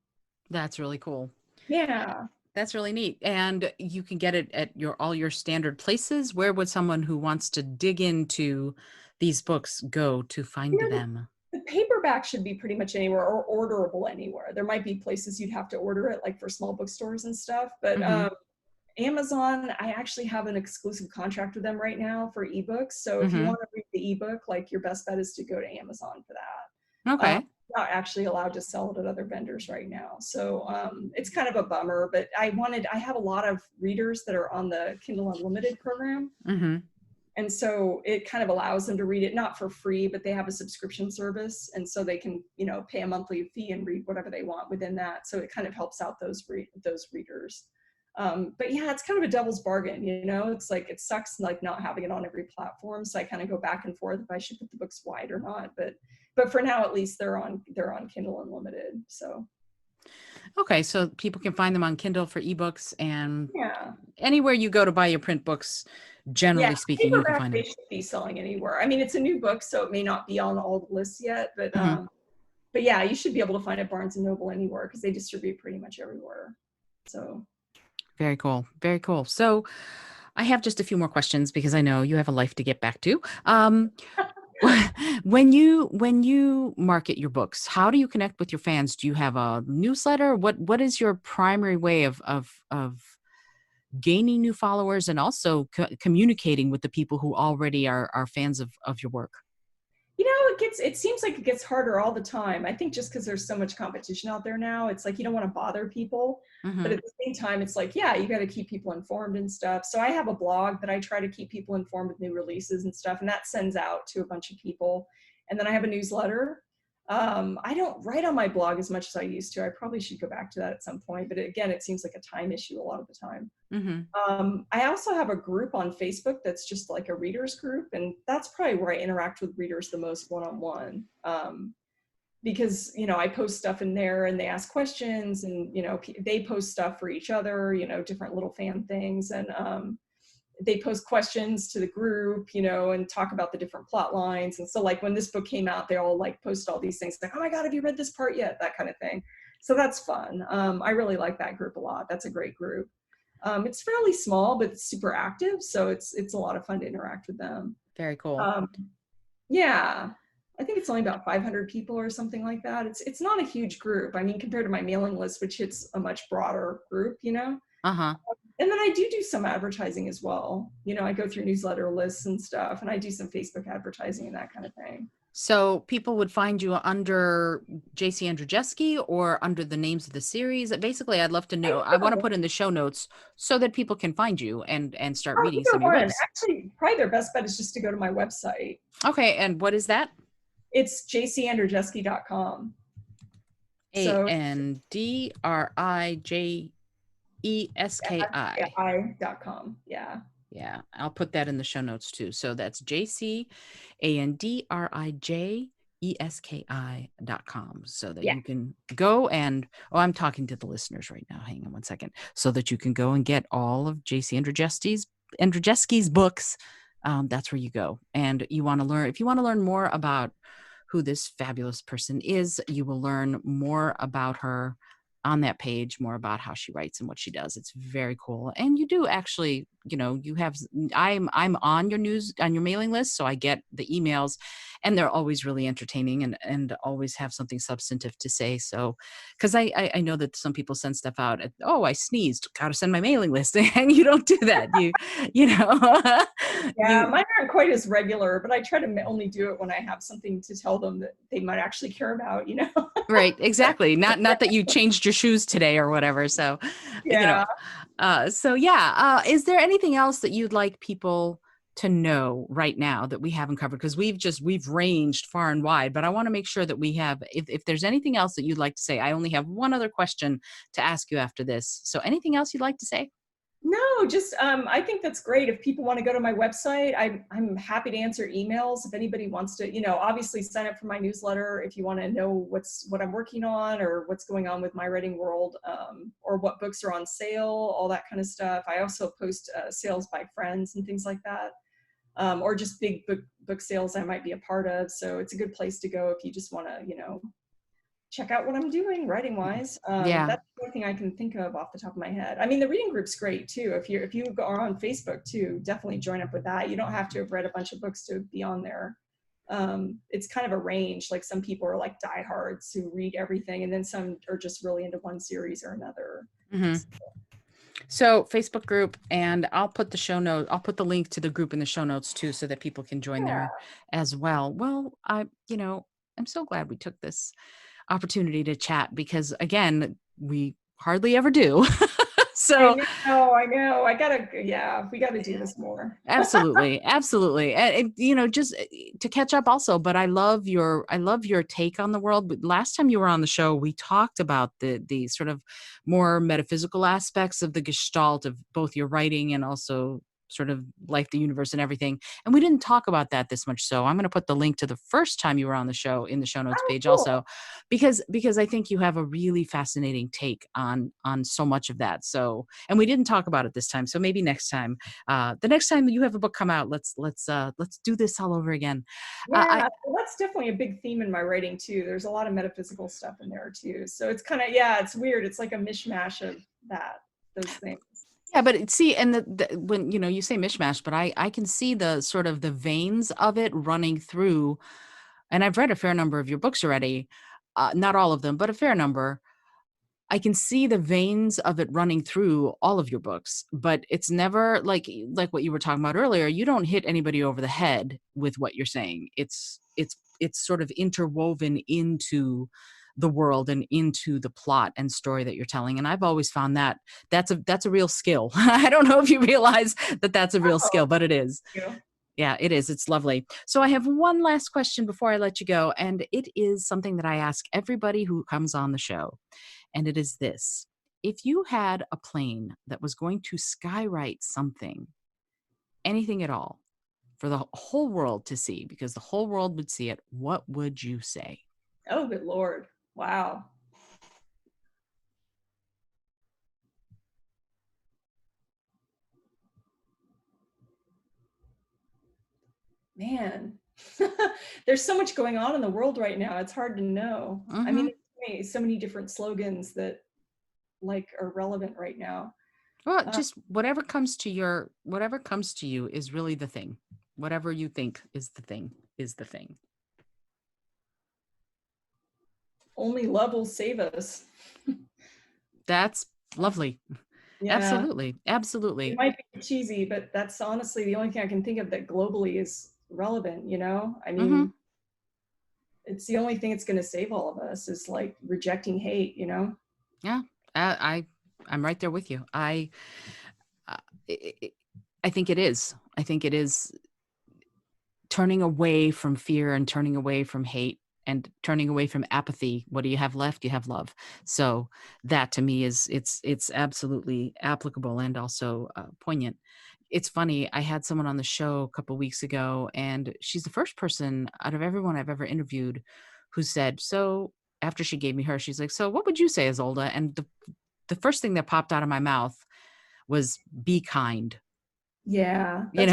That's really cool. Yeah. That's really neat. And you can get it at all your standard places. Where would someone who wants to dig into these books go to find them? The paperback should be pretty much anywhere, or orderable anywhere. There might be places you'd have to order it, like for small bookstores and stuff. But Mm-hmm. Amazon, I actually have an exclusive contract with them right now for ebooks. So if you Mm-hmm. want to read the ebook, like your best bet is to go to Amazon for that. Okay. Not actually allowed to sell it at other vendors right now. So it's kind of a bummer, but I have a lot of readers that are on the Kindle Unlimited program. Mm-hmm. And so it kind of allows them to read it, not for free, but they have a subscription service. And so they can, you know, pay a monthly fee and read whatever they want within that. So it kind of helps out those readers. But yeah, it's kind of a devil's bargain, you know. It's like, it sucks like not having it on every platform. So I kind of go back and forth if I should put the books wide or not. But for now, at least they're on Kindle Unlimited. So Okay, so people can find them on Kindle for ebooks, and yeah. anywhere you go to buy your print books, generally Yeah, speaking, you can paperback find they them. should be selling anywhere. I mean, it's a new book, so it may not be on all the lists yet, Mm-hmm. but yeah, you should be able to find it Barnes and Noble anywhere because they distribute pretty much everywhere. So Very cool. Very cool. So I have just a few more questions because I know you have a life to get back to. When you market your books, how do you connect with your fans? Do you have a newsletter? What is your primary way of gaining new followers and also communicating with the people who already are fans of your work? you know, it seems like it gets harder all the time. I think just because there's so much competition out there now, it's like you don't want to bother people. But Mm-hmm. at the same time, it's like, yeah, you got to keep people informed and stuff. So I have a blog that I try to keep people informed with new releases and stuff, and that sends out to a bunch of people. And then I have a newsletter. I don't write on my blog as much as I used to. I probably should go back to that at some point. But again, it seems like a time issue a lot of the time. Mm-hmm. I also have a group on Facebook that's just like a readers group, and that's probably where I interact with readers the most one-on-one. Because, you know, I post stuff in there and they ask questions, and, you know, they post stuff for each other, you know, different little fan things, and they post questions to the group, you know, and talk about the different plot lines. And so like when this book came out, they all like post all these things like, oh my God, have you read this part yet? That kind of thing. So that's fun. I really like that group a lot. That's a great group. It's fairly small, but it's super active. So it's a lot of fun to interact with them. Very cool. Yeah, I think it's only about 500 people or something like that. It's not a huge group. I mean, compared to my mailing list, which hits a much broader group, you know? Uh-huh. And then I do some advertising as well. You know, I go through newsletter lists and stuff, and I do some Facebook advertising and that kind of thing. So people would find you under JC Andrijeski or under the names of the series. Basically, I'd love to know. I want to put in the show notes so that people can find you and start reading some of your books. Actually, probably their best bet is just to go to my website. Okay, and what is that? It's jcandrijeski.com. So ANDRIJESKI.com. Yeah. Yeah, I'll put that in the show notes too. So that's JCANDRIJESKI.com so that you can go and, I'm talking to the listeners right now. Hang on one second. So that you can go and get all of JC Andrijeski's books. That's where you go. And if you want to learn more about who this fabulous person is, you will learn more about her on that page more about how she writes and what she does. It's very cool. And you do actually, you have, I'm on your mailing list. So I get the emails, and they're always really entertaining and always have something substantive to say. So, cause I know that some people send stuff out oh, I sneezed, got to send my mailing list. And you don't do that. Yeah, mine aren't quite as regular, but I try to only do it when I have something to tell them that they might actually care about, Right, exactly. Not that you changed your shoes today or whatever. So, Yeah. Is there anything else that you'd like people to know right now that we haven't covered? Because we've ranged far and wide, but I want to make sure that we have, if there's anything else that you'd like to say. I only have one other question to ask you after this. So anything else you'd like to say? No, just I think that's great. If people want to go to my website, I'm happy to answer emails. If anybody wants to, obviously sign up for my newsletter if you want to know what I'm working on or what's going on with my writing world, or what books are on sale, all that kind of stuff. I also post sales by friends and things like that, or just big book sales I might be a part of. So it's a good place to go if you just want to, check out what I'm doing writing wise. Yeah. That's the only thing I can think of off the top of my head. I mean, the reading group's great too. If you are on Facebook too, definitely join up with that. You don't have to have read a bunch of books to be on there. It's kind of a range. Like some people are like diehards who read everything, and then some are just really into one series or another. Mm-hmm. So Facebook group, and I'll put the link to the group in the show notes too, so that people can join there as well. Well, I'm so glad we took this opportunity to chat, because again, we hardly ever do. So I know. We gotta do this more. Absolutely. And just to catch up also, but I love your take on the world. But last time you were on the show, we talked about the sort of more metaphysical aspects of the gestalt of both your writing and also sort of life, the universe, and everything. And we didn't talk about that this much. So I'm going to put the link to the first time you were on the show in the show notes page also, because I think you have a really fascinating take on so much of that. So, and we didn't talk about it this time. So maybe next time, the next time you have a book come out, let's do this all over again. Yeah, that's definitely a big theme in my writing too. There's a lot of metaphysical stuff in there too. So it's kind of, it's weird. It's like a mishmash of those things. Yeah, but see, and when you say mishmash, but I can see the sort of the veins of it running through, and I've read a fair number of your books already, not all of them, but a fair number. I can see the veins of it running through all of your books, but it's never like what you were talking about earlier. You don't hit anybody over the head with what you're saying. It's sort of interwoven into the world and into the plot and story that you're telling. And I've always found that that's a real skill. I don't know if you realize that that's a real skill, but it is. Yeah, it is. It's lovely. So I have one last question before I let you go. And it is something that I ask everybody who comes on the show. And it is this: if you had a plane that was going to skywrite something, anything at all, for the whole world to see, because the whole world would see it, what would you say? Oh, good Lord. Wow. Man, there's so much going on in the world right now. It's hard to know. Mm-hmm. I mean, so many different slogans that are relevant right now. Well, just whatever comes to you is really the thing. Whatever you think is the thing is the thing. Only love will save us. That's lovely. Yeah. Absolutely. It might be cheesy, but that's honestly the only thing I can think of that globally is relevant, I mean, it's the only thing that's going to save all of us is like rejecting hate, Yeah, I'm right there with you. I think it is. I think it is turning away from fear and turning away from hate and turning away from apathy. What do you have left? You have love. So that to me is it's absolutely applicable and also poignant. It's funny. I had someone on the show a couple of weeks ago, and she's the first person out of everyone I've ever interviewed who said, so after she gave me her, she's like, so what would you say, Isolde? And the first thing that popped out of my mouth was be kind. Yeah. And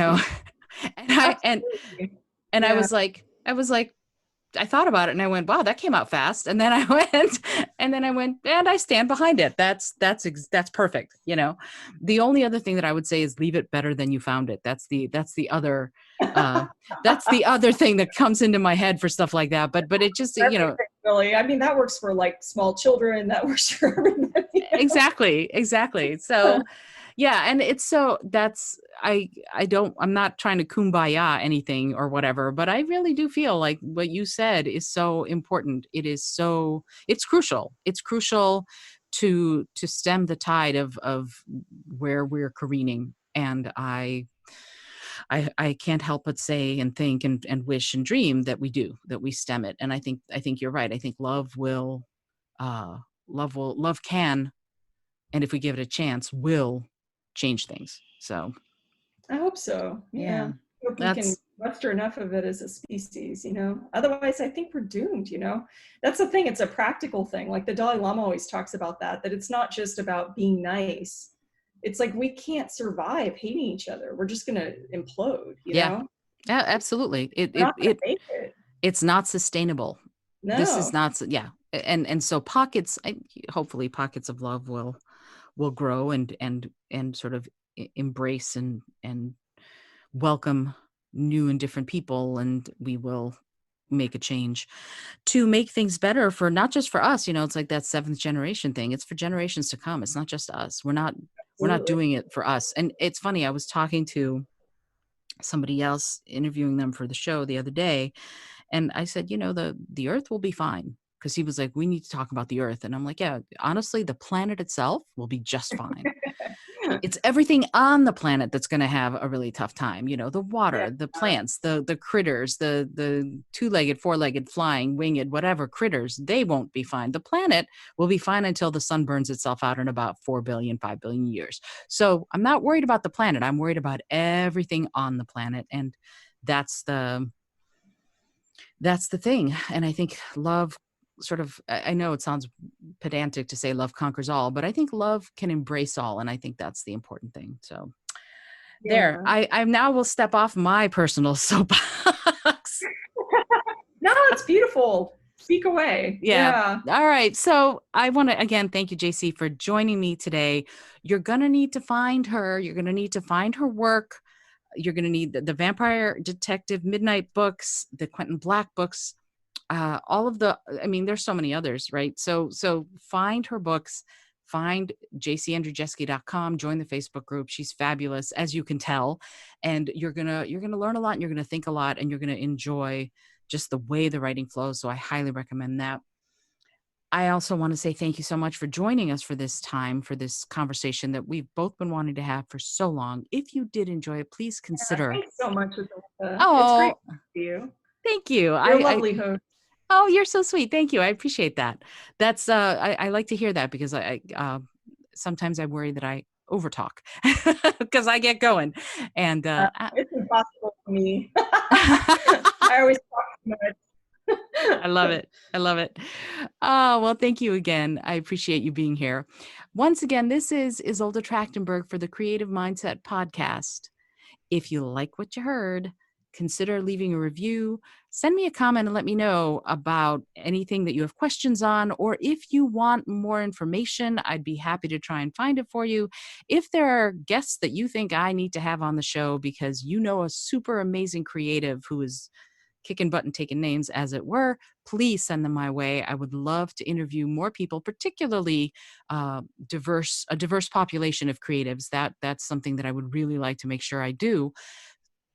I was like, I thought about it and I went, wow, that came out fast. And then I went, and I stand behind it. That's perfect. You know, the only other thing that I would say is leave it better than you found it. That's the other, uh, that's the other thing that comes into my head for stuff like that. But it just, you know, really, I mean, that works for like small children. That works for everybody. You know? Exactly. So, yeah. And it's so I'm not trying to kumbaya anything or whatever, but I really do feel like what you said is so important. It's crucial. It's crucial to stem the tide of where we're careening. And I can't help but say and think and wish and dream that we stem it. And I think you're right. I think uh, love can, and if we give it a chance, will change things. So I hope so. yeah, Yeah. I hope we can muster enough of it as a species, you know. Otherwise, I think we're doomed, you know. That's the thing. It's a practical thing. Like the Dalai Lama always talks about that it's not just about being nice. It's like we can't survive hating each other. We're just going to implode, you know? Yeah, absolutely. We're not going to make it. It's not sustainable. No. This is not, yeah. And so hopefully pockets of love will grow and sort of embrace and welcome new and different people, and we will make a change to make things better for not just for us. You know, it's like that seventh generation thing. It's for generations to come. It's not just us. We're not doing it for us. And it's funny, I was talking to somebody else, interviewing them for the show the other day, and I said, you know, the earth will be fine. Because he was like, we need to talk about the earth. And I'm like, yeah, honestly, the planet itself will be just fine. It's everything on the planet that's going to have a really tough time. You know, the water, the plants, the critters, the two-legged, four-legged, flying, winged, whatever critters, they won't be fine. The planet will be fine until the sun burns itself out in about 4 billion, 5 billion years. So I'm not worried about the planet. I'm worried about everything on the planet. And that's the thing. And I think love sort of, I know it sounds pedantic to say love conquers all, but I think love can embrace all. And I think that's the important thing. So there, I now will step off my personal soapbox. No, it's beautiful. Speak away. Yeah. All right. So I want to, again, thank you, JC, for joining me today. You're going to need to find her. You're going to need to find her work. You're going to need the Vampire Detective Midnight books, the Quentin Black books, all of there's so many others, right? So find her books, find jcandrijeski.com, join the Facebook group. She's fabulous, as you can tell. And you're going to learn a lot, and you're going to think a lot, and you're going to enjoy just the way the writing flows. So I highly recommend that. I also want to say thank you so much for joining us for this conversation that we've both been wanting to have for so long. If you did enjoy it, please consider. Thanks so much, Alyssa. Oh, it's great to see you. Thank you. You're a lovely host. Oh, you're so sweet. Thank you. I appreciate that. That's I like to hear that, because I sometimes I worry that I overtalk because I get going, and it's impossible for me. I always talk too much. I love it. Oh, well, thank you again. I appreciate you being here. Once again, this is Isolde Trachtenberg for the Creative Mindset Podcast. If you like what you heard, consider leaving a review. Send me a comment and let me know about anything that you have questions on, or if you want more information, I'd be happy to try and find it for you. If there are guests that you think I need to have on the show because you know a super amazing creative who is kicking butt and taking names, as it were, please send them my way. I would love to interview more people, particularly a diverse population of creatives. That's something that I would really like to make sure I do.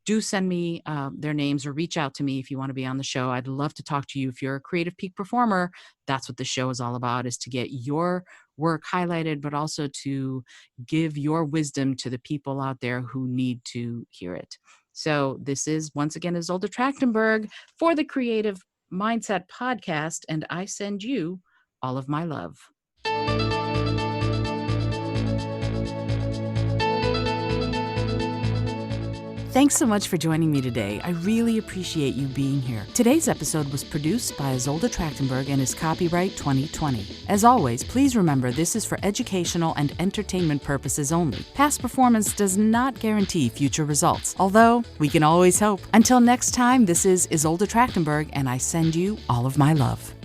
Do send me their names, or reach out to me if you want to be on the show. I'd love to talk to you. If you're a creative peak performer, that's what the show is all about, is to get your work highlighted, but also to give your wisdom to the people out there who need to hear it. So this is, once again, Isolde Trachtenberg for the Creative Mindset Podcast, and I send you all of my love. Thanks so much for joining me today. I really appreciate you being here. Today's episode was produced by Isolde Trachtenberg and is copyright 2020. As always, please remember this is for educational and entertainment purposes only. Past performance does not guarantee future results, although we can always hope. Until next time, this is Isolde Trachtenberg, and I send you all of my love.